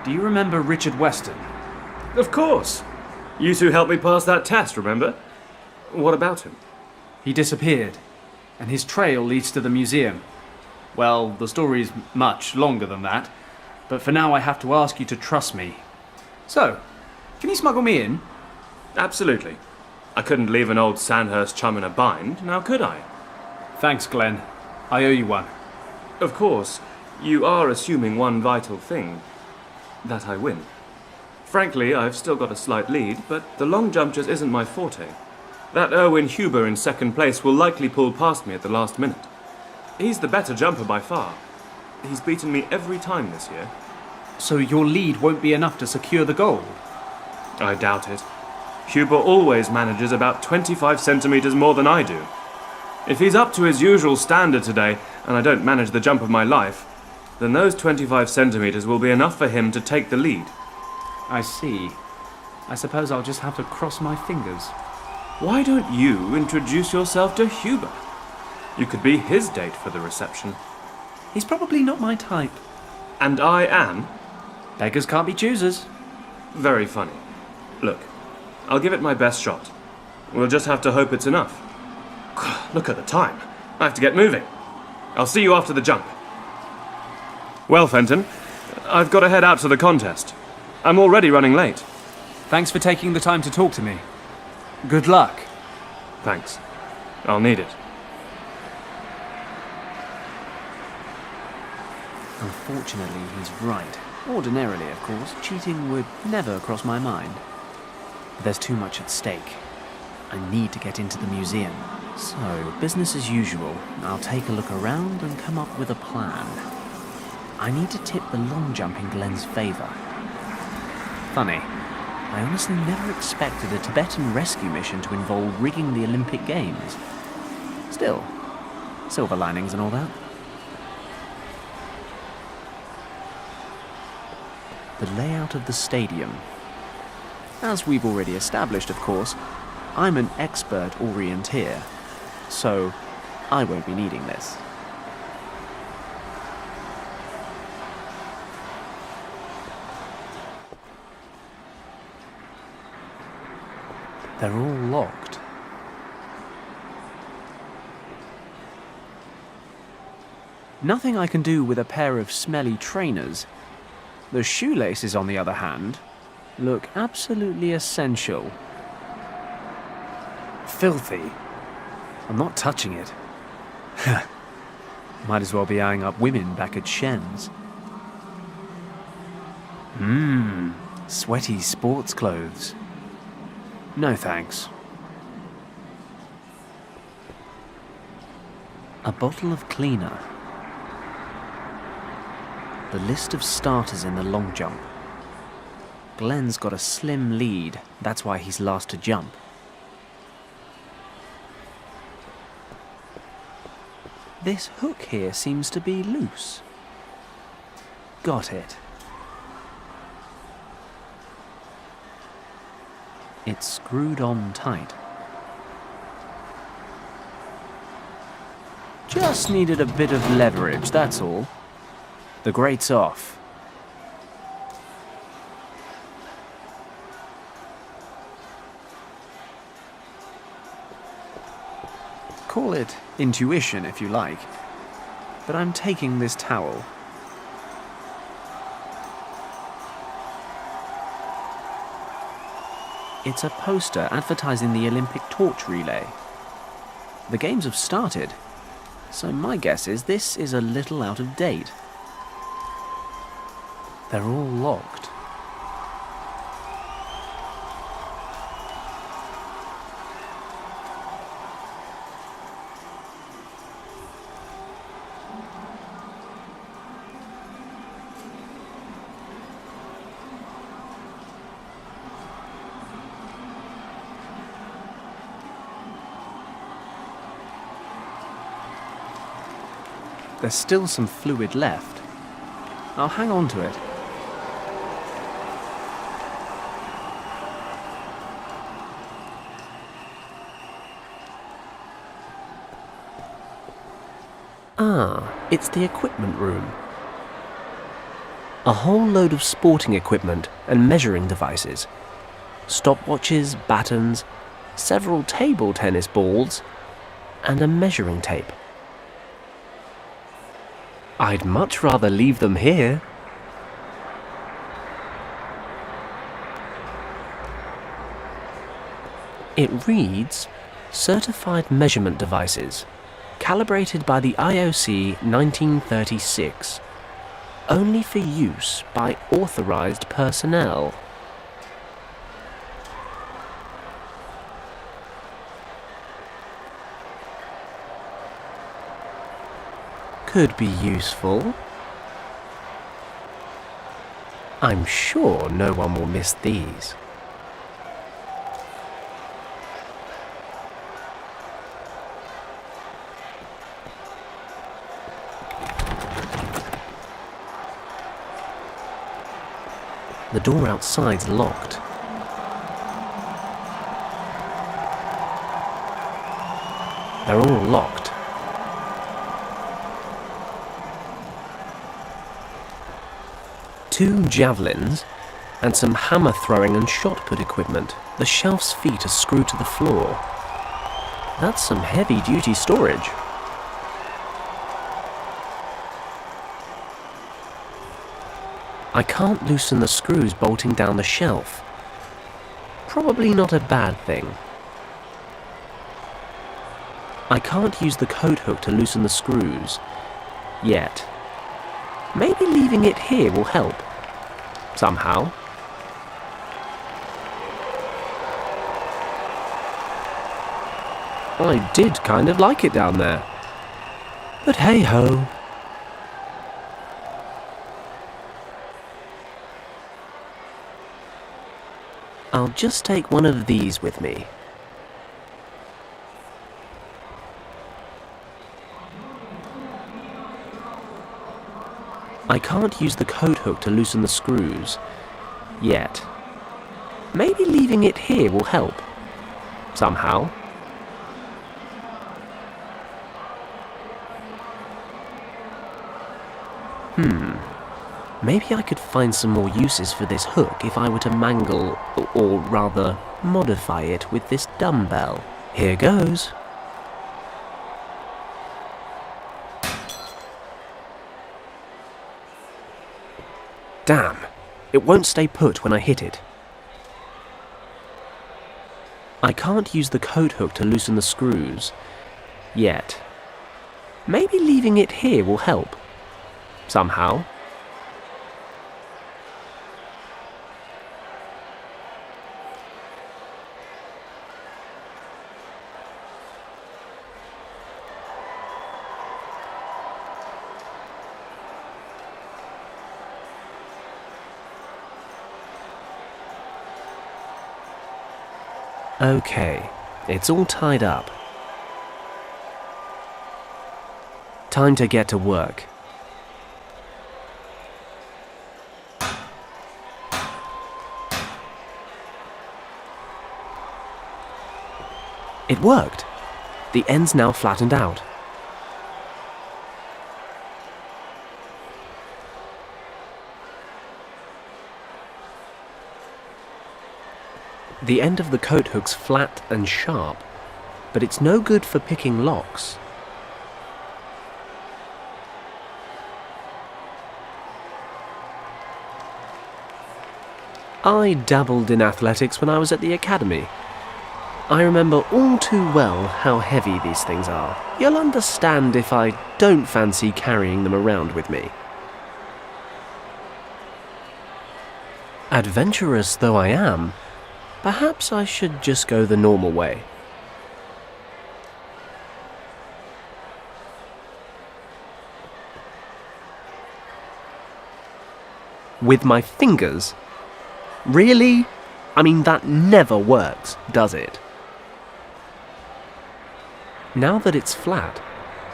D: Do you remember Richard Weston?
F: Of course! You two helped me pass that test, remember? What about him?
D: He disappeared, and his trail leads to the museum. Well, the story's much longer than that, but for now I have to ask you to trust me. So, can you smuggle me in?
F: Absolutely. I couldn't leave an old Sandhurst chum in a bind, now could I?
D: Thanks, Glenn. I owe you one.
F: Of course, you are assuming one vital thing. That I win. Frankly, I've still got a slight lead, but the long jump just isn't my forte. That Erwin Huber in second place will likely pull past me at the last minute. He's the better jumper by far. He's beaten me every time this year.
D: So your lead won't be enough to secure the gold?
F: I doubt it. Huber always manages about 25 centimeters more than I do. If he's up to his usual standard today, and I don't manage the jump of my life, then those 25 centimeters will be enough for him to take the lead.
D: I see. I suppose I'll just have to cross my fingers.
F: Why don't you introduce yourself to Huber? You could be his date for the reception.
D: He's probably not my type.
F: And I am?
D: Beggars can't be choosers.
F: Very funny. Look, I'll give it my best shot. We'll just have to hope it's enough. Look at the time. I have to get moving. I'll see you after the jump. Well, Fenton, I've got to head out to the contest. I'm already running late.
D: Thanks for taking the time to talk to me. Good luck.
F: Thanks. I'll need it.
D: Unfortunately, he's right. Ordinarily, of course, cheating would never cross my mind. But there's too much at stake. I need to get into the museum. So, business as usual. I'll take a look around and come up with a plan. I need to tip the long jump in Glenn's favor. Funny, I honestly never expected a Tibetan rescue mission to involve rigging the Olympic Games. Still, silver linings and all that. The layout of the stadium. As we've already established, of course, I'm an expert orienteer, so I won't be needing this. They're all locked. Nothing I can do with a pair of smelly trainers. The shoelaces, on the other hand, look absolutely essential. Filthy. I'm not touching it. Might as well be eyeing up women back at Shen's. Sweaty sports clothes. No thanks. A bottle of cleaner. The list of starters in the long jump. Glenn's got a slim lead, that's why he's last to jump. This hook here seems to be loose. Got it. It's screwed on tight. Just needed a bit of leverage, that's all. The grate's off. Call it intuition if you like, but I'm taking this towel. It's a poster advertising the Olympic torch relay. The games have started, so my guess is this is a little out of date. They're all locked. There's still some fluid left. I'll hang on to it.
A: Ah, it's the equipment room. A whole load of sporting equipment and measuring devices. Stopwatches, batons, several table tennis balls, and a measuring tape. I'd much rather leave them here. It reads, Certified Measurement Devices, calibrated by the IOC 1936, only for use by authorized personnel. Could be useful. I'm sure no one will miss these. The door outside's locked. They're all locked. Two javelins and some hammer throwing and shot put equipment. The shelf's feet are screwed to the floor. That's some heavy duty storage. I can't loosen the screws bolting down the shelf. Probably not a bad thing. I can't use the coat hook to loosen the screws. Yet. Maybe leaving it here will help. Somehow. I did kind of like it down there. But hey-ho. I'll just take one of these with me. I can't use the coat hook to loosen the screws. Yet. Maybe leaving it here will help. Somehow. Maybe I could find some more uses for this hook if I were to mangle, or rather, modify it with this dumbbell. Here goes. Damn, it won't stay put when I hit it. I can't use the coat hook to loosen the screws. Yet. Maybe leaving it here will help. Somehow. Okay, it's all tied up. Time to get to work. It worked. The end's now flattened out. The end of the coat hook's flat and sharp, but it's no good for picking locks. I dabbled in athletics when I was at the academy. I remember all too well how heavy these things are. You'll understand if I don't fancy carrying them around with me. Adventurous though I am, perhaps I should just go the normal way. With my fingers? Really? I mean, that never works, does it? Now that it's flat,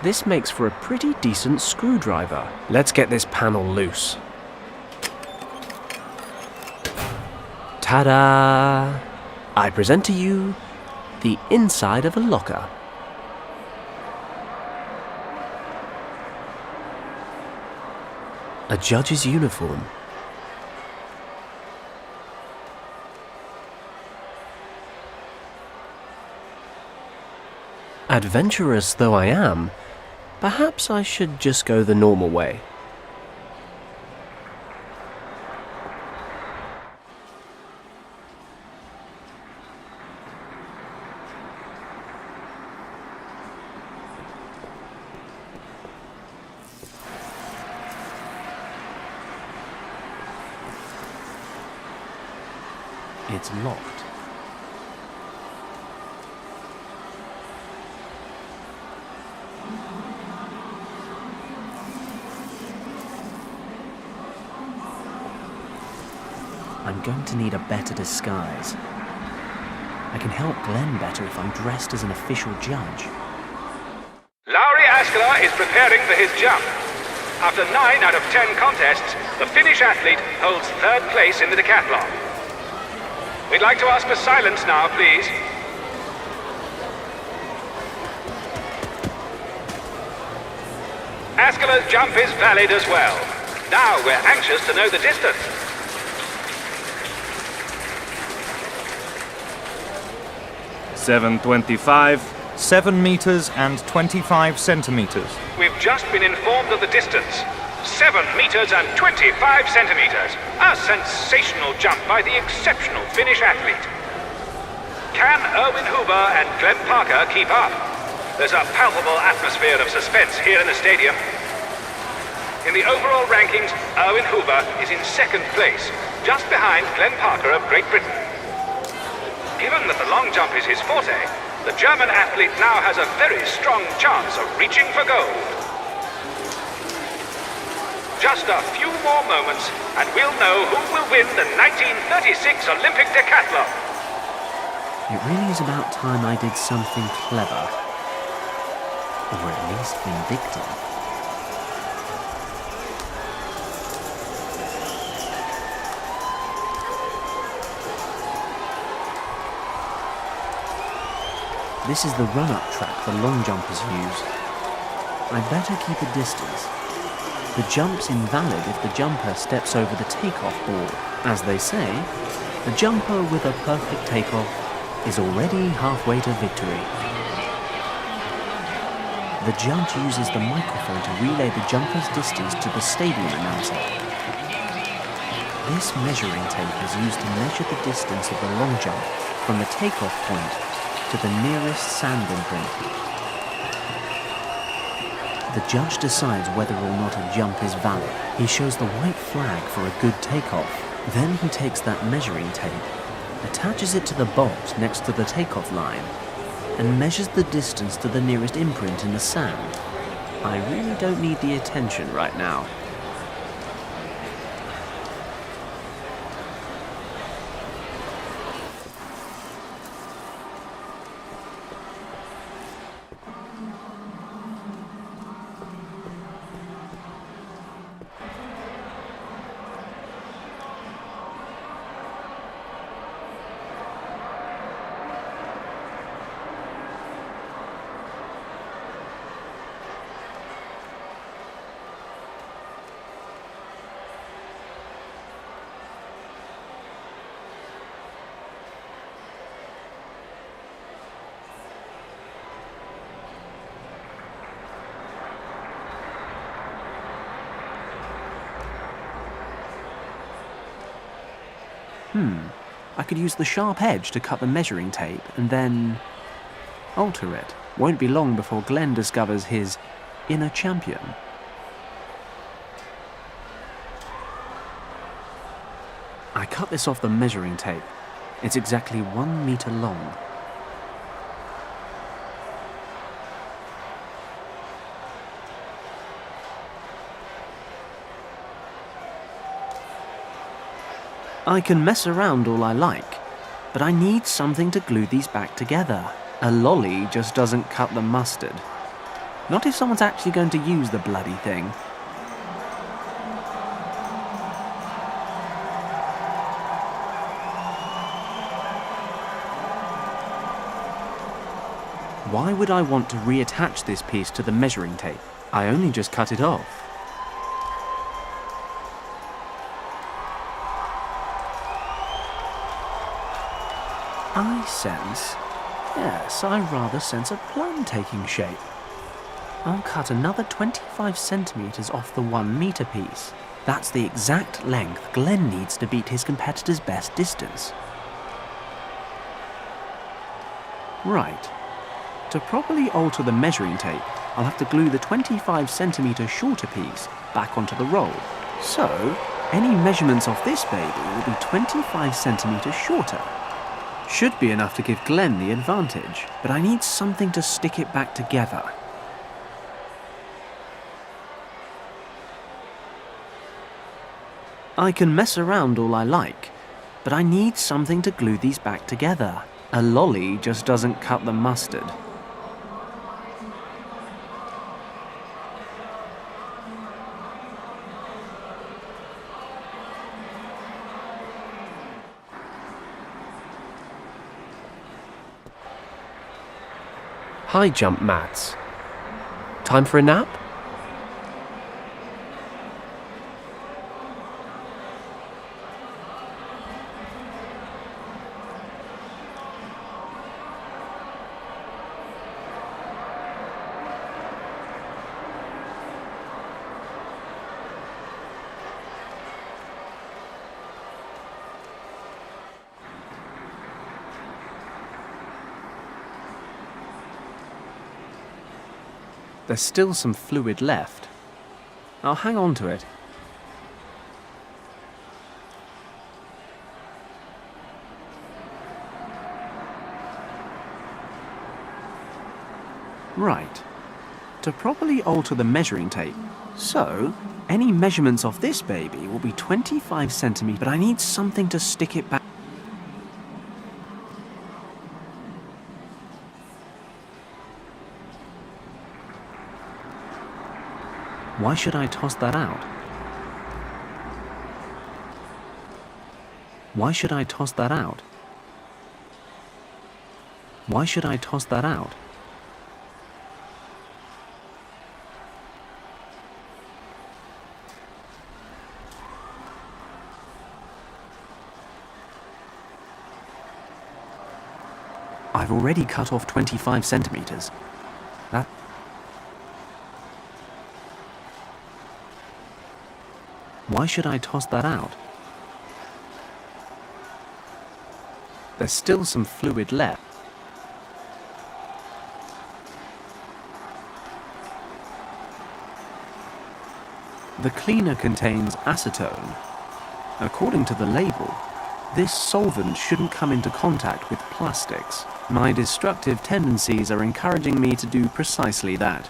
A: this makes for a pretty decent screwdriver. Let's get this panel loose. Ta-da! I present to you the inside of a locker. A judge's uniform. Adventurous though I am, perhaps I should just go the normal way. It's locked. I'm going to need a better disguise. I can help Glenn better if I'm dressed as an official judge.
N: Lowry Askelaar is preparing for his jump. After 9 out of 10 contests, the Finnish athlete holds 3rd place in the decathlon. We'd like to ask for silence now, please. Askelaar's jump is valid as well. Now we're anxious to know the distance.
F: 7:25.
B: 7 meters and 25 centimeters.
N: We've just been informed of the distance. 7 meters and 25 centimeters. A sensational jump by the exceptional Finnish athlete. Can Erwin Huber and Glenn Parker keep up? There's a palpable atmosphere of suspense here in the stadium. In the overall rankings, Erwin Huber is in 2nd place, just behind Glenn Parker of Great Britain. Given that the long jump is his forte, the German athlete now has a very strong chance of reaching for gold. Just a few more moments, and we'll know who will win the 1936 Olympic decathlon.
A: It really is about time I did something clever. Or at least vindictive. This is the run-up track the long jumpers use. I'd better keep a distance. The jump's invalid if the jumper steps over the takeoff board. As they say, the jumper with a perfect takeoff is already halfway to victory. The judge uses the microphone to relay the jumper's distance to the stadium announcer. This measuring tape is used to measure the distance of the long jump from the takeoff point to the nearest sand imprint. The judge decides whether or not a jump is valid. He shows the white flag for a good takeoff. Then he takes that measuring tape, attaches it to the bolt next to the takeoff line, and measures the distance to the nearest imprint in the sand. I really don't need the attention right now.
D: I could use the sharp edge to cut the measuring tape and then alter it. Won't be long before Glenn discovers his inner champion. I cut this off the measuring tape. It's exactly 1 meter long. I can mess around all I like, but I need something to glue these back together. A lolly just doesn't cut the mustard. Not if someone's actually going to use the bloody thing. Why would I want to reattach this piece to the measuring tape? I only just cut it off. I sense... yes, I rather sense a plan taking shape. I'll cut another 25 centimeters off the 1 meter piece. That's the exact length Glenn needs to beat his competitor's best distance. Right. To properly alter the measuring tape, I'll have to glue the 25 centimeter shorter piece back onto the roll. So, any measurements of this baby will be 25 centimeters shorter. Should be enough to give Glenn the advantage, but I need something to stick it back together. I can mess around all I like, but I need something to glue these back together. A lolly just doesn't cut the mustard.
A: High jump mats. Time for a nap?
D: There's still some fluid left. I'll hang on to it. Right. To properly alter the measuring tape, so any measurements of this baby will be 25 centimeters, but I need something to stick it back. Why should I toss that out? Why should I toss that out? Why should I toss that out? I've already cut off 25 centimeters. Why should I toss that out? There's still some fluid left. The cleaner contains acetone. According to the label, this solvent shouldn't come into contact with plastics. My destructive tendencies are encouraging me to do precisely that.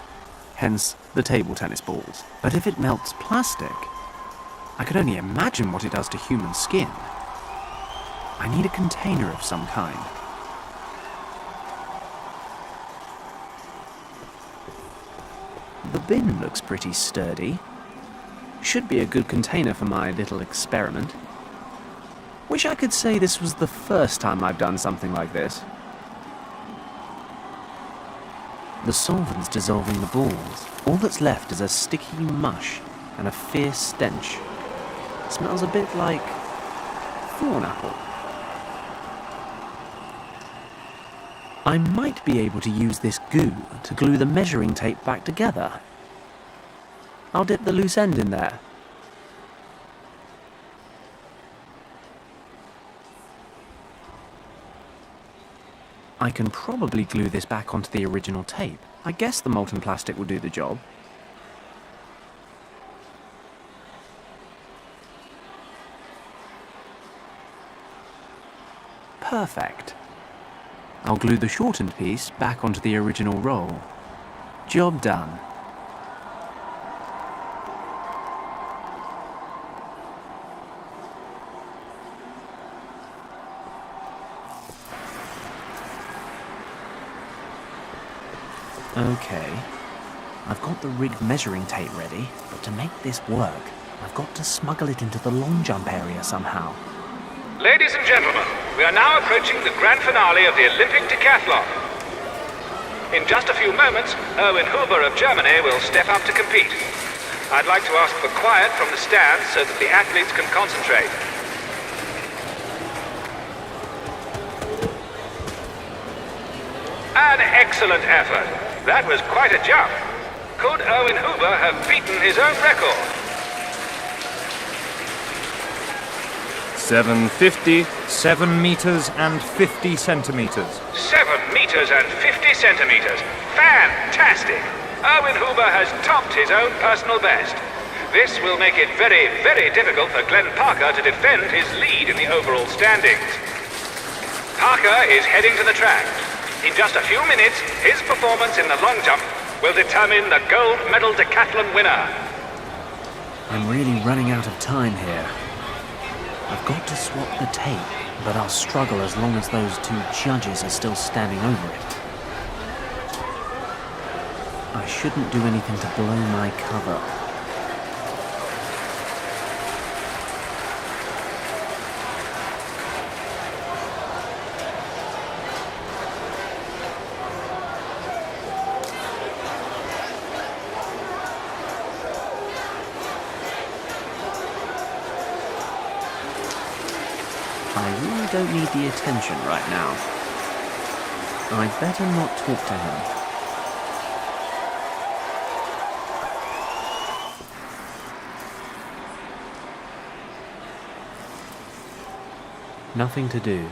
D: Hence, the table tennis balls. But if it melts plastic, I could only imagine what it does to human skin. I need a container of some kind. The bin looks pretty sturdy. Should be a good container for my little experiment. Wish I could say this was the first time I've done something like this. The solvent's dissolving the balls. All that's left is a sticky mush and a fierce stench. Smells a bit like thorn apple. I might be able to use this goo to glue the measuring tape back together. I'll dip the loose end in there. I can probably glue this back onto the original tape. I guess the molten plastic will do the job. Perfect. I'll glue the shortened piece back onto the original roll. Job done. Okay, I've got the rigged measuring tape ready, but to make this work, I've got to smuggle it into the long jump area somehow.
N: Ladies and gentlemen, we are now approaching the grand finale of the Olympic decathlon. In just a few moments, Erwin Huber of Germany will step up to compete. I'd like to ask for quiet from the stands so that the athletes can concentrate. An excellent effort. That was quite a jump. Could Erwin Huber have beaten his own record?
B: 750, 7 meters and 50 centimeters.
N: 7 meters and 50 centimeters. Fantastic! Erwin Huber has topped his own personal best. This will make it very, very difficult for Glenn Parker to defend his lead in the overall standings. Parker is heading to the track. In just a few minutes, his performance in the long jump will determine the gold medal decathlon winner.
D: I'm really running out of time here. I've got to swap the tape, but I'll struggle as long as those two judges are still standing over it. I shouldn't do anything to blow my cover. I really don't need the attention right now. I'd better not talk to him. Nothing to do.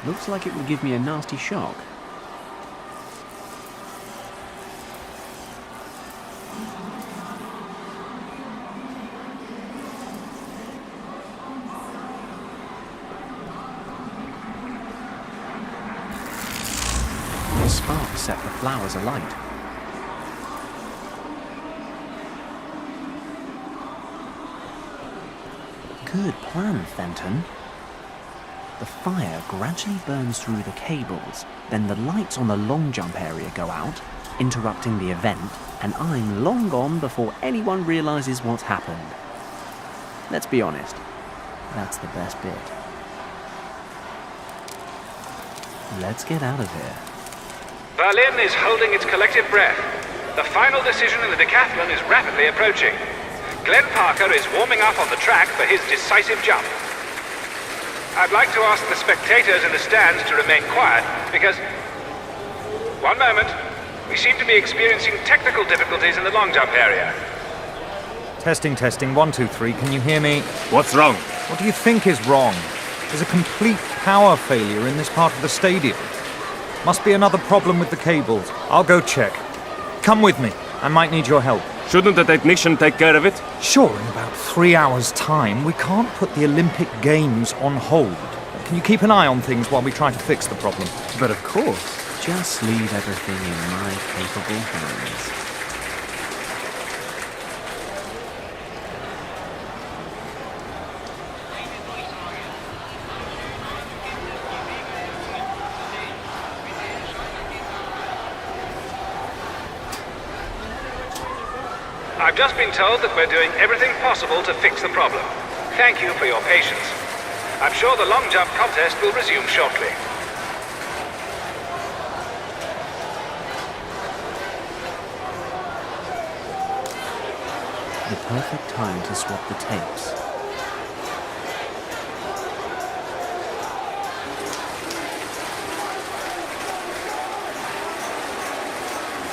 D: Looks like it would give me a nasty shock. The sparks set the flowers alight. Good plan, Fenton. The fire gradually burns through the cables, then the lights on the long jump area go out, interrupting the event, and I'm long gone before anyone realizes what's happened. Let's be honest, that's the best bit. Let's get out of here.
N: Berlin is holding its collective breath. The final decision in the decathlon is rapidly approaching. Glenn Parker is warming up on the track for his decisive jump. I'd like to ask the spectators in the stands to remain quiet, because... One moment. We seem to be experiencing technical difficulties in the long jump area.
B: Testing, 1, 2, 3. Can you hear me?
F: What's wrong?
B: What do you think is wrong? There's a complete power failure in this part of the stadium. Must be another problem with the cables. I'll go check. Come with me. I might need your help.
F: Shouldn't the technician take care of it?
B: Sure, in about 3 hours' time. We can't put the Olympic Games on hold. Can you keep an eye on things while we try to fix the problem?
D: But of course. Just leave everything in my capable hands.
N: I've just been told that we're doing everything possible to fix the problem. Thank you for your patience. I'm sure the long jump contest will resume shortly.
D: The perfect time to swap the tapes.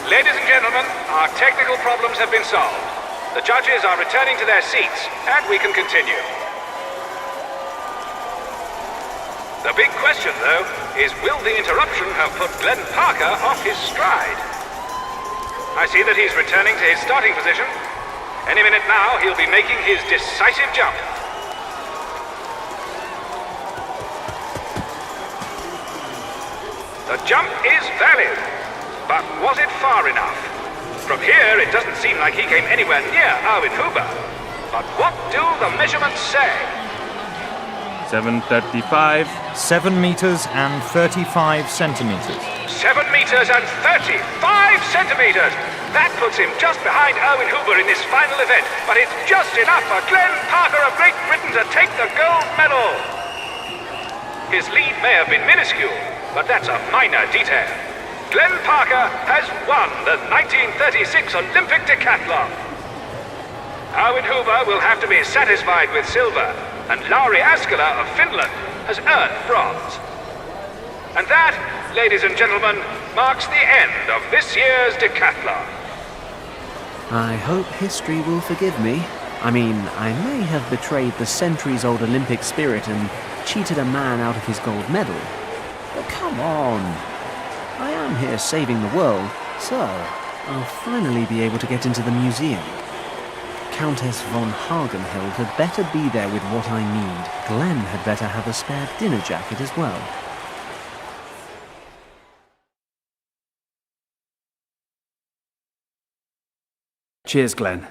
N: Ladies and gentlemen, our technical problems have been solved. The judges are returning to their seats, and we can continue. The big question, though, is will the interruption have put Glenn Parker off his stride? I see that he's returning to his starting position. Any minute now, he'll be making his decisive jump. The jump is valid, but was it far enough? From here, it doesn't seem like he came anywhere near Erwin Huber. But what do the measurements say?
F: 7:35.
B: 7 meters and 35 centimeters.
N: 7 meters and 35 centimeters! That puts him just behind Erwin Huber in this final event, but it's just enough for Glenn Parker of Great Britain to take the gold medal! His lead may have been minuscule, but that's a minor detail. Glenn Parker has won the 1936 Olympic decathlon. Erwin Huber will have to be satisfied with silver, and Lauri Askela of Finland has earned bronze. And that, ladies and gentlemen, marks the end of this year's decathlon.
D: I hope history will forgive me. I mean, I may have betrayed the centuries-old Olympic spirit and cheated a man out of his gold medal. But come on. I am here saving the world, so I'll finally be able to get into the museum. Countess von Hagenhild had better be there with what I need. Glenn had better have a spare dinner jacket as well. Cheers, Glenn.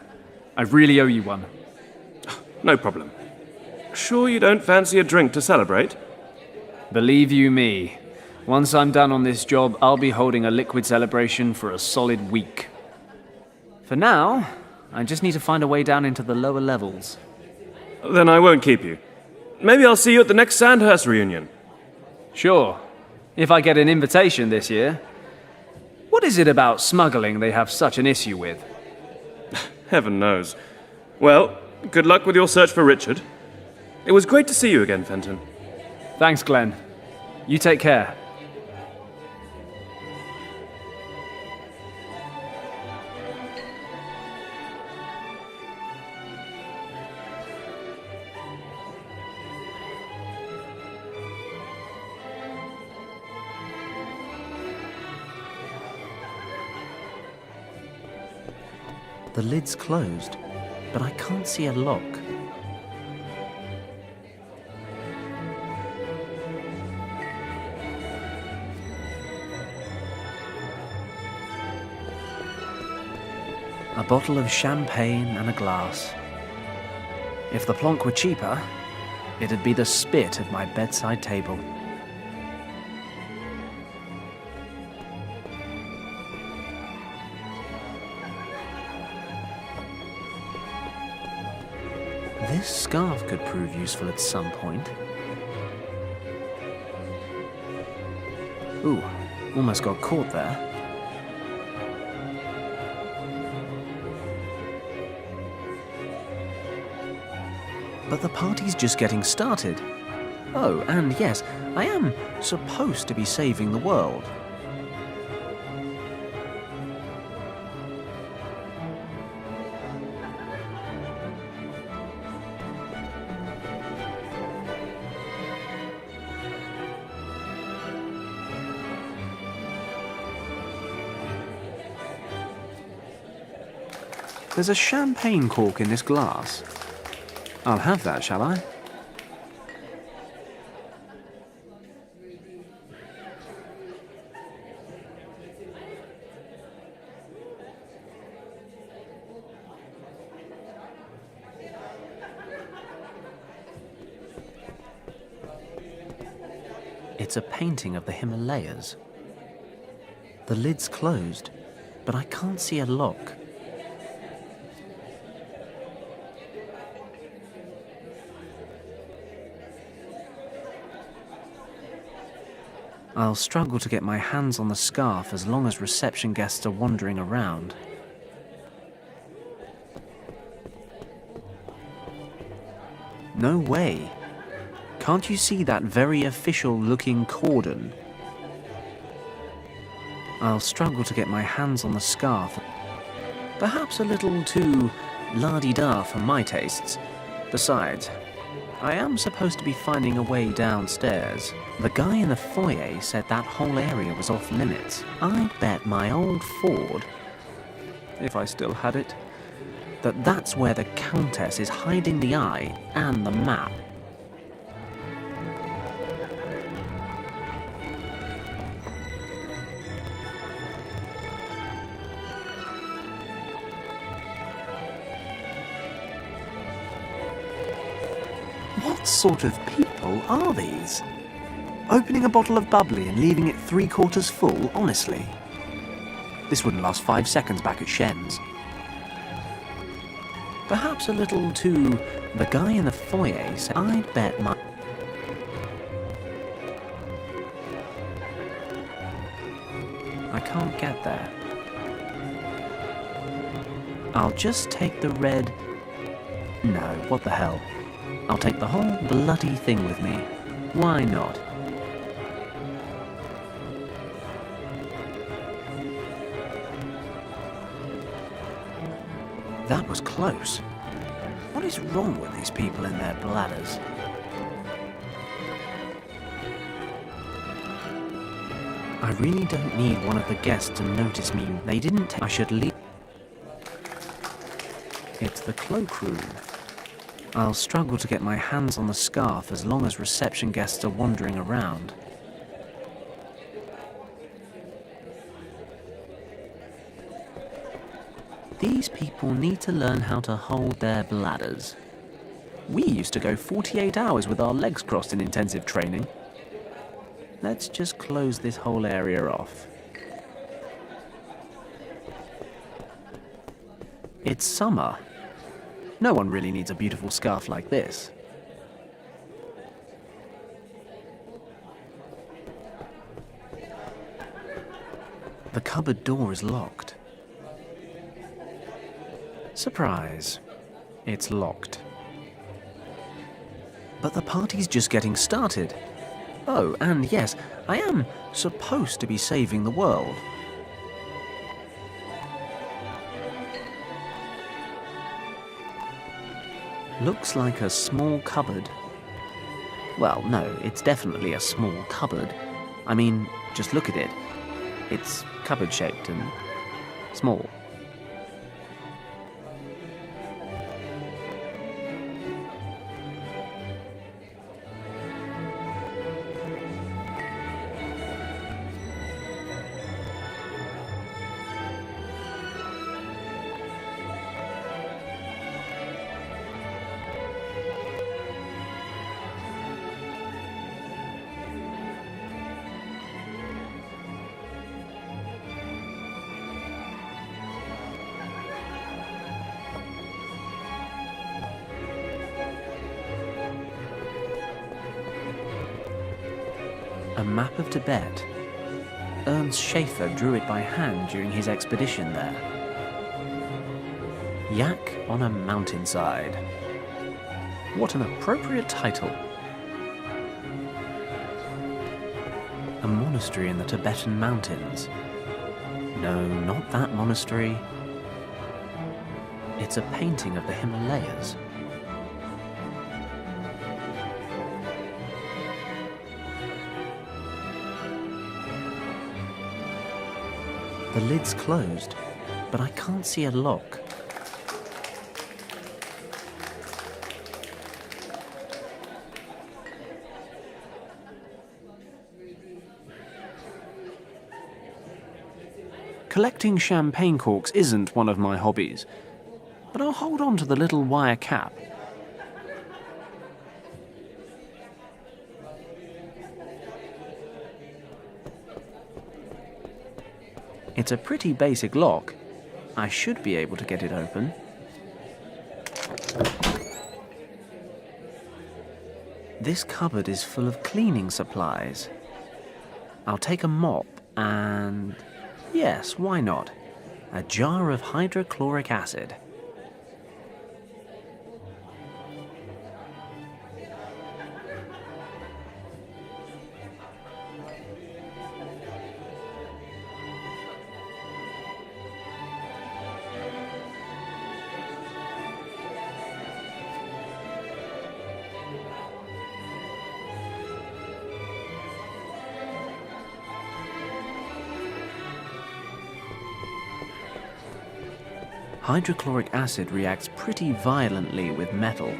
D: I really owe you one.
F: No problem. Sure you don't fancy a drink to celebrate?
D: Believe you me, once I'm done on this job, I'll be holding a liquid celebration for a solid week. For now, I just need to find a way down into the lower levels.
F: Then I won't keep you. Maybe I'll see you at the next Sandhurst reunion.
D: Sure, if I get an invitation this year. What is it about smuggling they have such an issue with?
F: Heaven knows. Well, good luck with your search for Richard. It was great to see you again, Fenton.
D: Thanks, Glenn. You take care.
A: The lid's closed, but I can't see a lock. A bottle of champagne and a glass. If the plonk were cheaper, it'd be the spit at my bedside table. This scarf could prove useful at some point. Ooh, almost got caught there. But the party's just getting started. Oh, and yes, I am supposed to be saving the world.
D: There's a champagne cork in this glass. I'll have that, shall I?
A: It's a painting of the Himalayas. The lid's closed, but I can't see a lock. I'll struggle to get my hands on the scarf as long as reception guests are wandering around. No way. Can't you see that very official-looking cordon?
D: I'll struggle to get my hands on the scarf. Perhaps a little too la-di-da for my tastes. Besides, I am supposed to be finding a way downstairs. The guy in the foyer said that whole area was off limits. I'd bet my old Ford, if I still had it, that that's where the Countess is hiding the eye and the map. What sort of people are these? Opening a bottle of bubbly and leaving it 3/4 full, honestly. This wouldn't last 5 seconds back at Shen's. Perhaps a little too... The guy in the foyer said, I'd bet my... I can't get there. I'll just take the red... No, what the hell. I'll take the whole bloody thing with me. Why not? That was close. What is wrong with these people and their bladders? I really don't need one of the guests to notice me. They didn't I should leave. It's the cloakroom. I'll struggle to get my hands on the scarf as long as reception guests are wandering around. These people need to learn how to hold their bladders. We used to go 48 hours with our legs crossed in intensive training. Let's just close this whole area off. It's summer. No one really needs a beautiful scarf like this. The cupboard door is locked. Surprise. It's locked. But the party's just getting started. Oh, and yes, I am supposed to be saving the world. Looks like a small cupboard. Well, no, it's definitely a small cupboard. I mean, just look at it. It's cupboard-shaped and small. A map of Tibet. Ernst Schaefer drew it by hand during his expedition there. Yak on a Mountainside. What an appropriate title. A monastery in the Tibetan mountains. No, not that monastery. It's a painting of the Himalayas. The lid's closed, but I can't see a lock. Collecting champagne corks isn't one of my hobbies, but I'll hold on to the little wire cap. It's a pretty basic lock. I should be able to get it open. This cupboard is full of cleaning supplies. I'll take a mop and... yes, why not? A jar of hydrochloric acid. Hydrochloric acid reacts pretty violently with metal,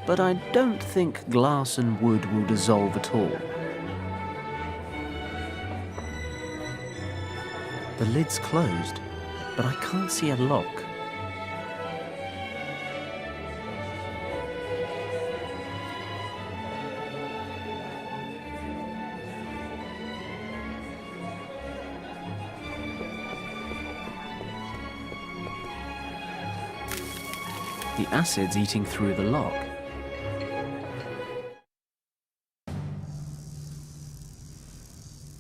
D: but I don't think glass and wood will dissolve at all. The lid's closed, but I can't see a lock. The acid's eating through the lock.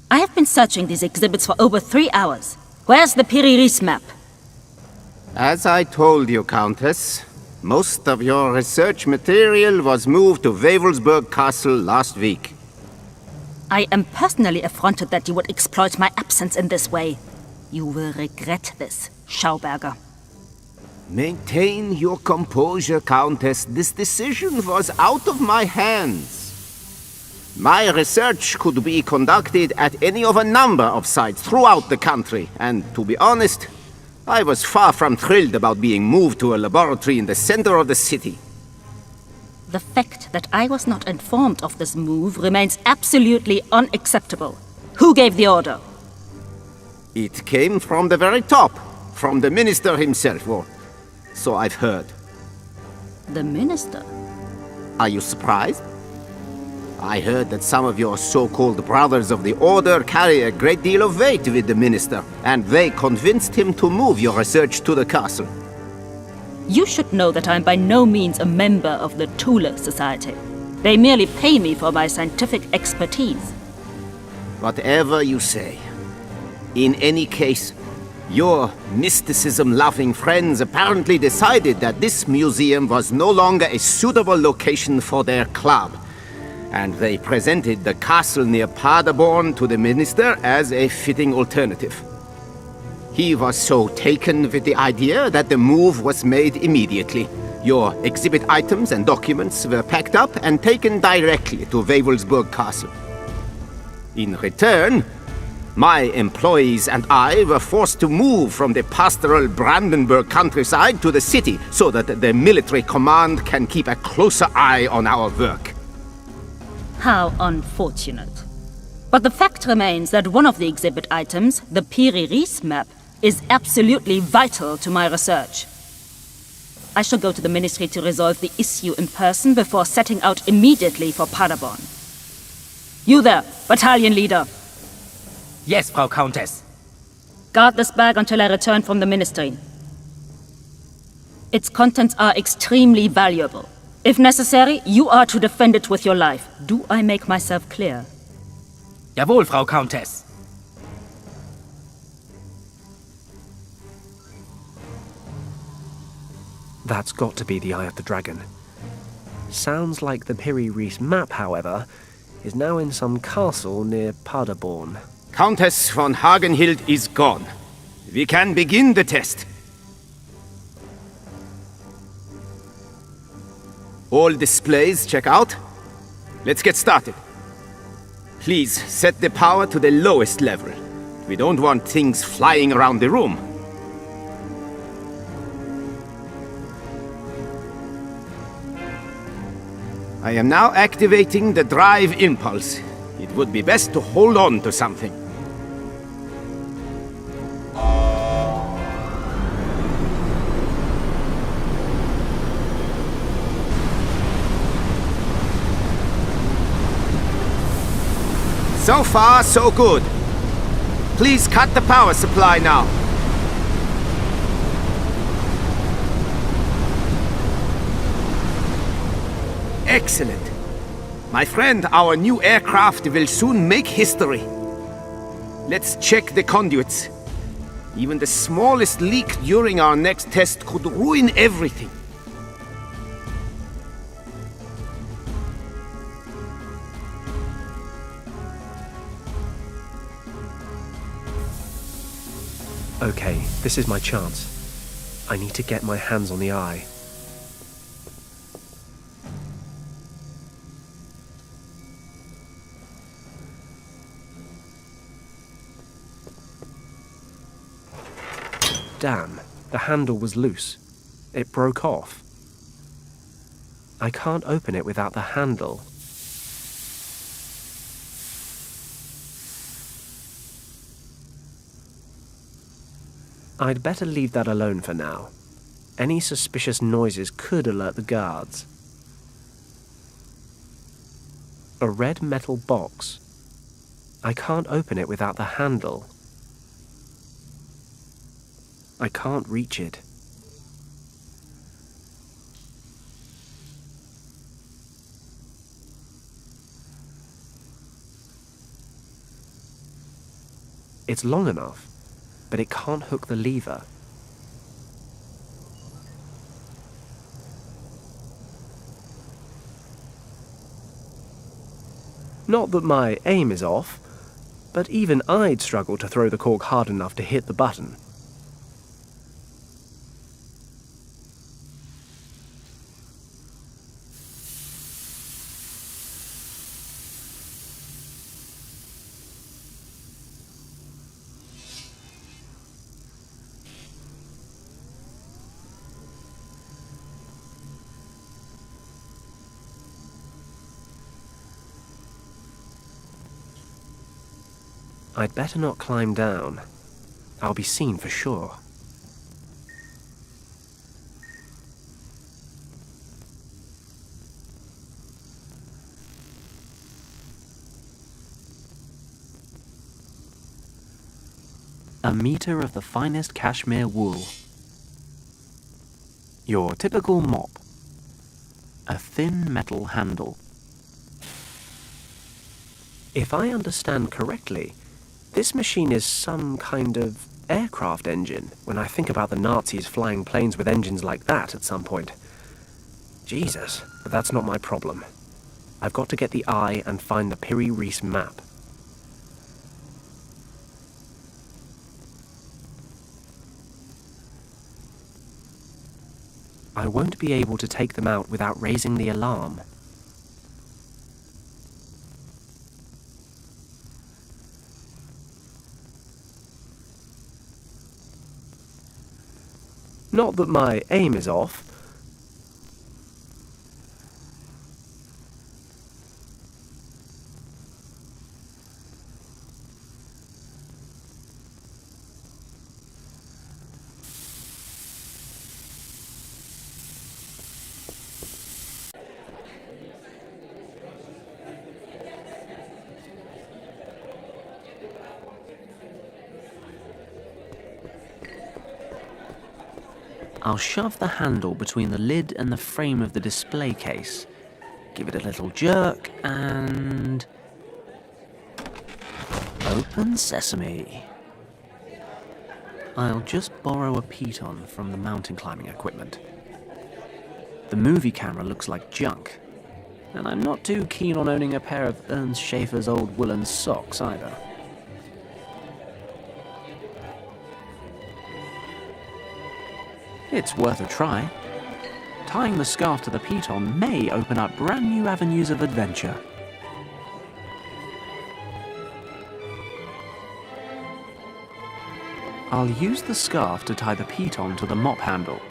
L: I have been searching these exhibits for over 3 hours. Where's the Piri-Reis map?
K: As I told you, Countess, most of your research material was moved to Wewelsburg Castle last week.
L: I am personally affronted that you would exploit my absence in this way. You will regret this, Schauberger.
K: Maintain your composure, Countess. This decision was out of my hands. My research could be conducted at any of a number of sites throughout the country, and to be honest, I was far from thrilled about being moved to a laboratory in the center of the city.
L: The fact that I was not informed of this move remains absolutely unacceptable. Who gave the order?
K: It came from the very top, from the minister himself, or so I've heard.
L: The minister?
K: Are you surprised? I heard that some of your so-called brothers of the Order carry a great deal of weight with the minister, and they convinced him to move your research to the castle.
L: You should know that I am by no means a member of the Thule Society. They merely pay me for my scientific expertise.
K: Whatever you say. In any case, your mysticism-loving friends apparently decided that this museum was no longer a suitable location for their club, and they presented the castle near Paderborn to the minister as a fitting alternative. He was so taken with the idea that the move was made immediately. Your exhibit items and documents were packed up and taken directly to Wewelsburg Castle. In return, my employees and I were forced to move from the pastoral Brandenburg countryside to the city so that the military command can keep a closer eye on our work.
L: How unfortunate. But the fact remains that one of the exhibit items, the Piri-Reis map, is absolutely vital to my research. I shall go to the ministry to resolve the issue in person before setting out immediately for Paderborn. You there, battalion leader.
I: Yes, Frau Countess.
L: Guard this bag until I return from the ministry. Its contents are extremely valuable. If necessary, you are to defend it with your life. Do I make myself clear?
I: Jawohl, Frau Countess.
A: That's got to be the Eye of the Dragon. Sounds like the Piri-Reis map, however, is now in some castle near Paderborn.
K: Countess von Hagenhild is gone. We can begin the test. All displays check out. Let's get started. Please set the power to the lowest level. We don't want things flying around the room. I am now activating the drive impulse. It would be best to hold on to something. So far, so good. Please cut the power supply now. Excellent. My friend, our new aircraft will soon make history. Let's check the conduits. Even the smallest leak during our next test could ruin everything.
A: Okay, this is my chance. I need to get my hands on the eye. Damn, The handle was loose. It broke off. I can't open it without the handle. I'd better leave that alone for now. Any suspicious noises could alert the guards. A red metal box. I can't open it without the handle. I can't reach it. It's long enough, but it can't hook the lever. Not that my aim is off, but even I'd struggle to throw the cork hard enough to hit the button. I'd better not climb down. I'll be seen for sure. A meter of the finest cashmere wool. Your typical mop. A thin metal handle. If I understand correctly, this machine is some kind of aircraft engine, when I think about the Nazis flying planes with engines like that at some point. Jesus, but that's not my problem. I've got to get the eye and find the Piri-Reis map. I won't be able to take them out without raising the alarm. Not that my aim is off. I'll shove the handle between the lid and the frame of the display case, give it a little jerk, and... open sesame. I'll just borrow a piton from the mountain climbing equipment. The movie camera looks like junk, and I'm not too keen on owning a pair of Ernst Schaefer's old woolen socks either. It's worth a try. Tying the scarf to the piton may open up brand new avenues of adventure. I'll use the scarf to tie the piton to the mop handle.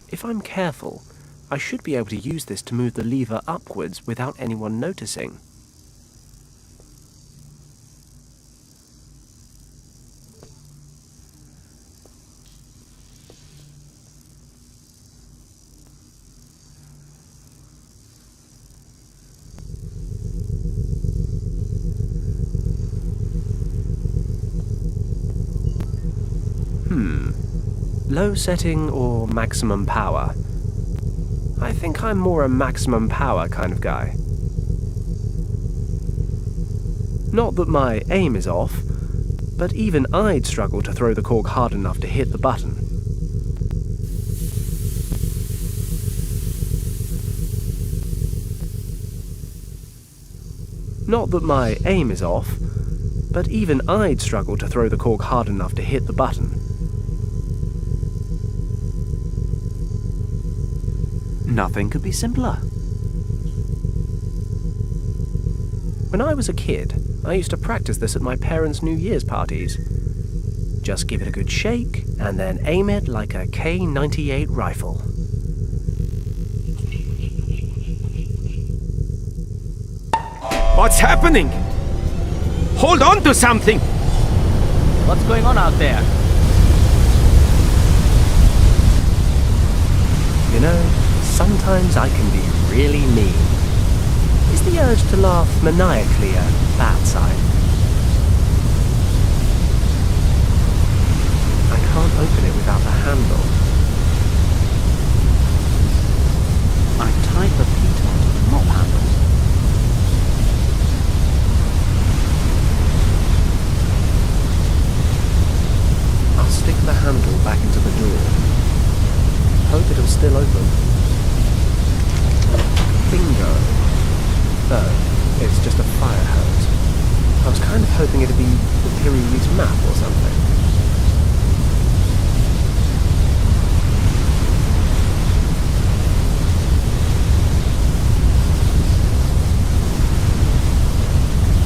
A: If I'm careful, I should be able to use this to move the lever upwards without anyone noticing. Low setting or maximum power? I think I'm more a maximum power kind of guy. Not that my aim is off, but even I'd struggle to throw the cork hard enough to hit the button. Not that my aim is off, but even I'd struggle to throw the cork hard enough to hit the button.
D: Nothing could be simpler.
A: When I was a kid, I used to practice this at my parents' New Year's parties. Just give it a good shake, and then aim it like a K-98 rifle.
K: What's happening? Hold on to something!
I: What's going on out there?
A: You know, sometimes I can be really mean. Is the urge to laugh maniacally a bad sign? I can't open it without the handle.
D: I tied the pitot to the mop handle.
A: I'll stick the handle back into the door. Hope it'll still open. Bingo. Oh, it's just a fire hose. I was kind of hoping it'd be the Piri-Reis map or something.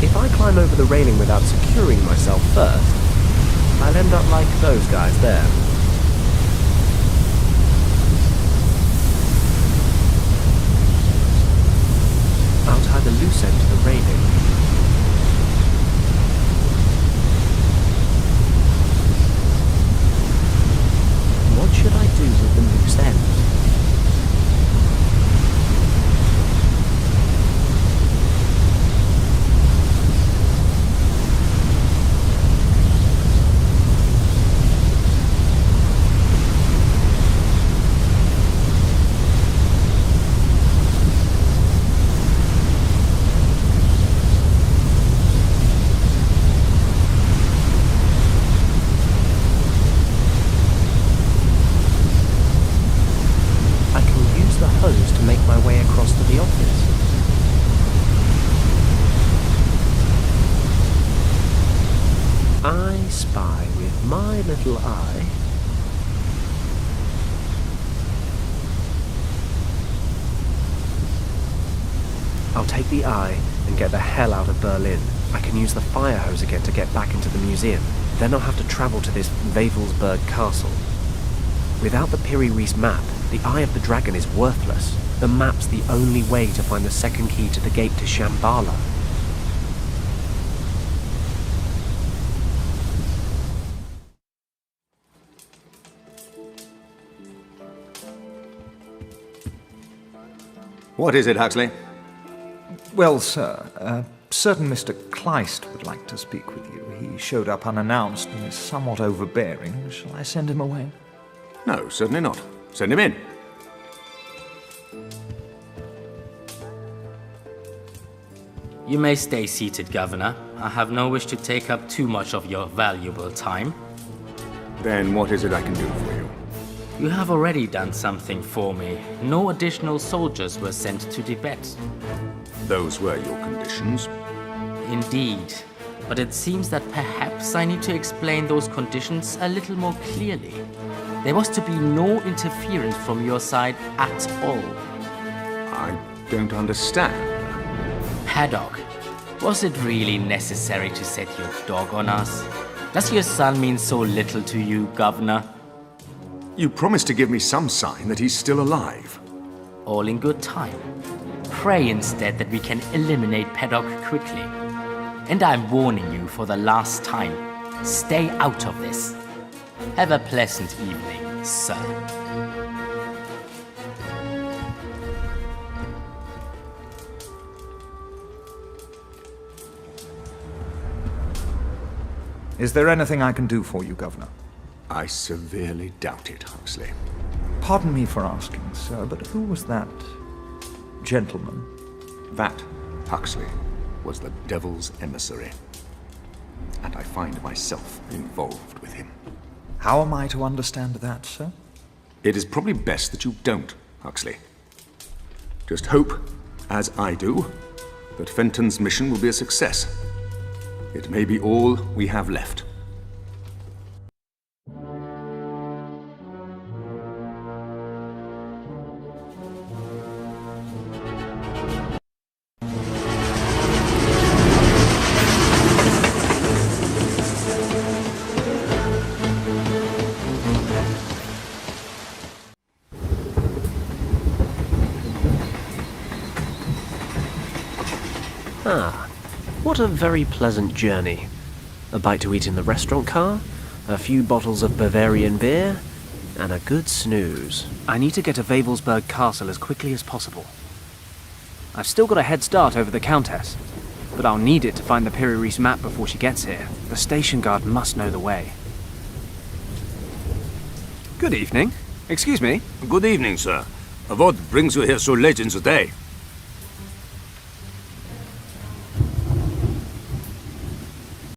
A: If I climb over the railing without securing myself first, I'll end up like those guys there. I'll tie the loose end to the railing. What should I do with the loose end? Little eye. I'll take the eye and get the hell out of Berlin. I can use the fire hose again to get back into the museum. Then I'll have to travel to this Wewelsburg castle. Without the Piri-Reis map, the Eye of the Dragon is worthless. The map's the only way to find the second key to the gate to Shambhala.
J: What is it, Huxley?
B: Well, sir, a certain Mr. Kleist would like to speak with you. He showed up unannounced and is somewhat overbearing. Shall I send him away?
J: No, certainly not. Send him in.
I: You may stay seated, Governor. I have no wish to take up too much of your valuable time.
J: Then what is it I can do for you?
I: You have already done something for me. No additional soldiers were sent to Tibet.
J: Those were your conditions?
I: Indeed. But it seems that perhaps I need to explain those conditions a little more clearly. There was to be no interference from your side at all.
J: I don't understand.
I: Paddock, was it really necessary to set your dog on us? Does your son mean so little to you, Governor?
J: You promised to give me some sign that he's still alive.
I: All in good time. Pray instead that we can eliminate Paddock quickly. And I'm warning you for the last time. Stay out of this. Have a pleasant evening, sir.
B: Is there anything I can do for you, Governor?
J: I severely doubt it, Huxley.
B: Pardon me for asking, sir, but who was that gentleman?
J: That, Huxley, was the devil's emissary. And I find myself involved with him.
B: How am I to understand that, sir?
J: It is probably best that you don't, Huxley. Just hope, as I do, that Fenton's mission will be a success. It may be all we have left.
A: Ah, what a very pleasant journey. A bite to eat in the restaurant car, a few bottles of Bavarian beer, and a good snooze.
D: I need to get to Wavelsberg Castle as quickly as possible. I've still got a head start over the Countess, but I'll need it to find the Piri-Reis map before she gets here. The station guard must know the way. Good evening. Excuse me.
J: Good evening, sir. What brings you here so late in the day?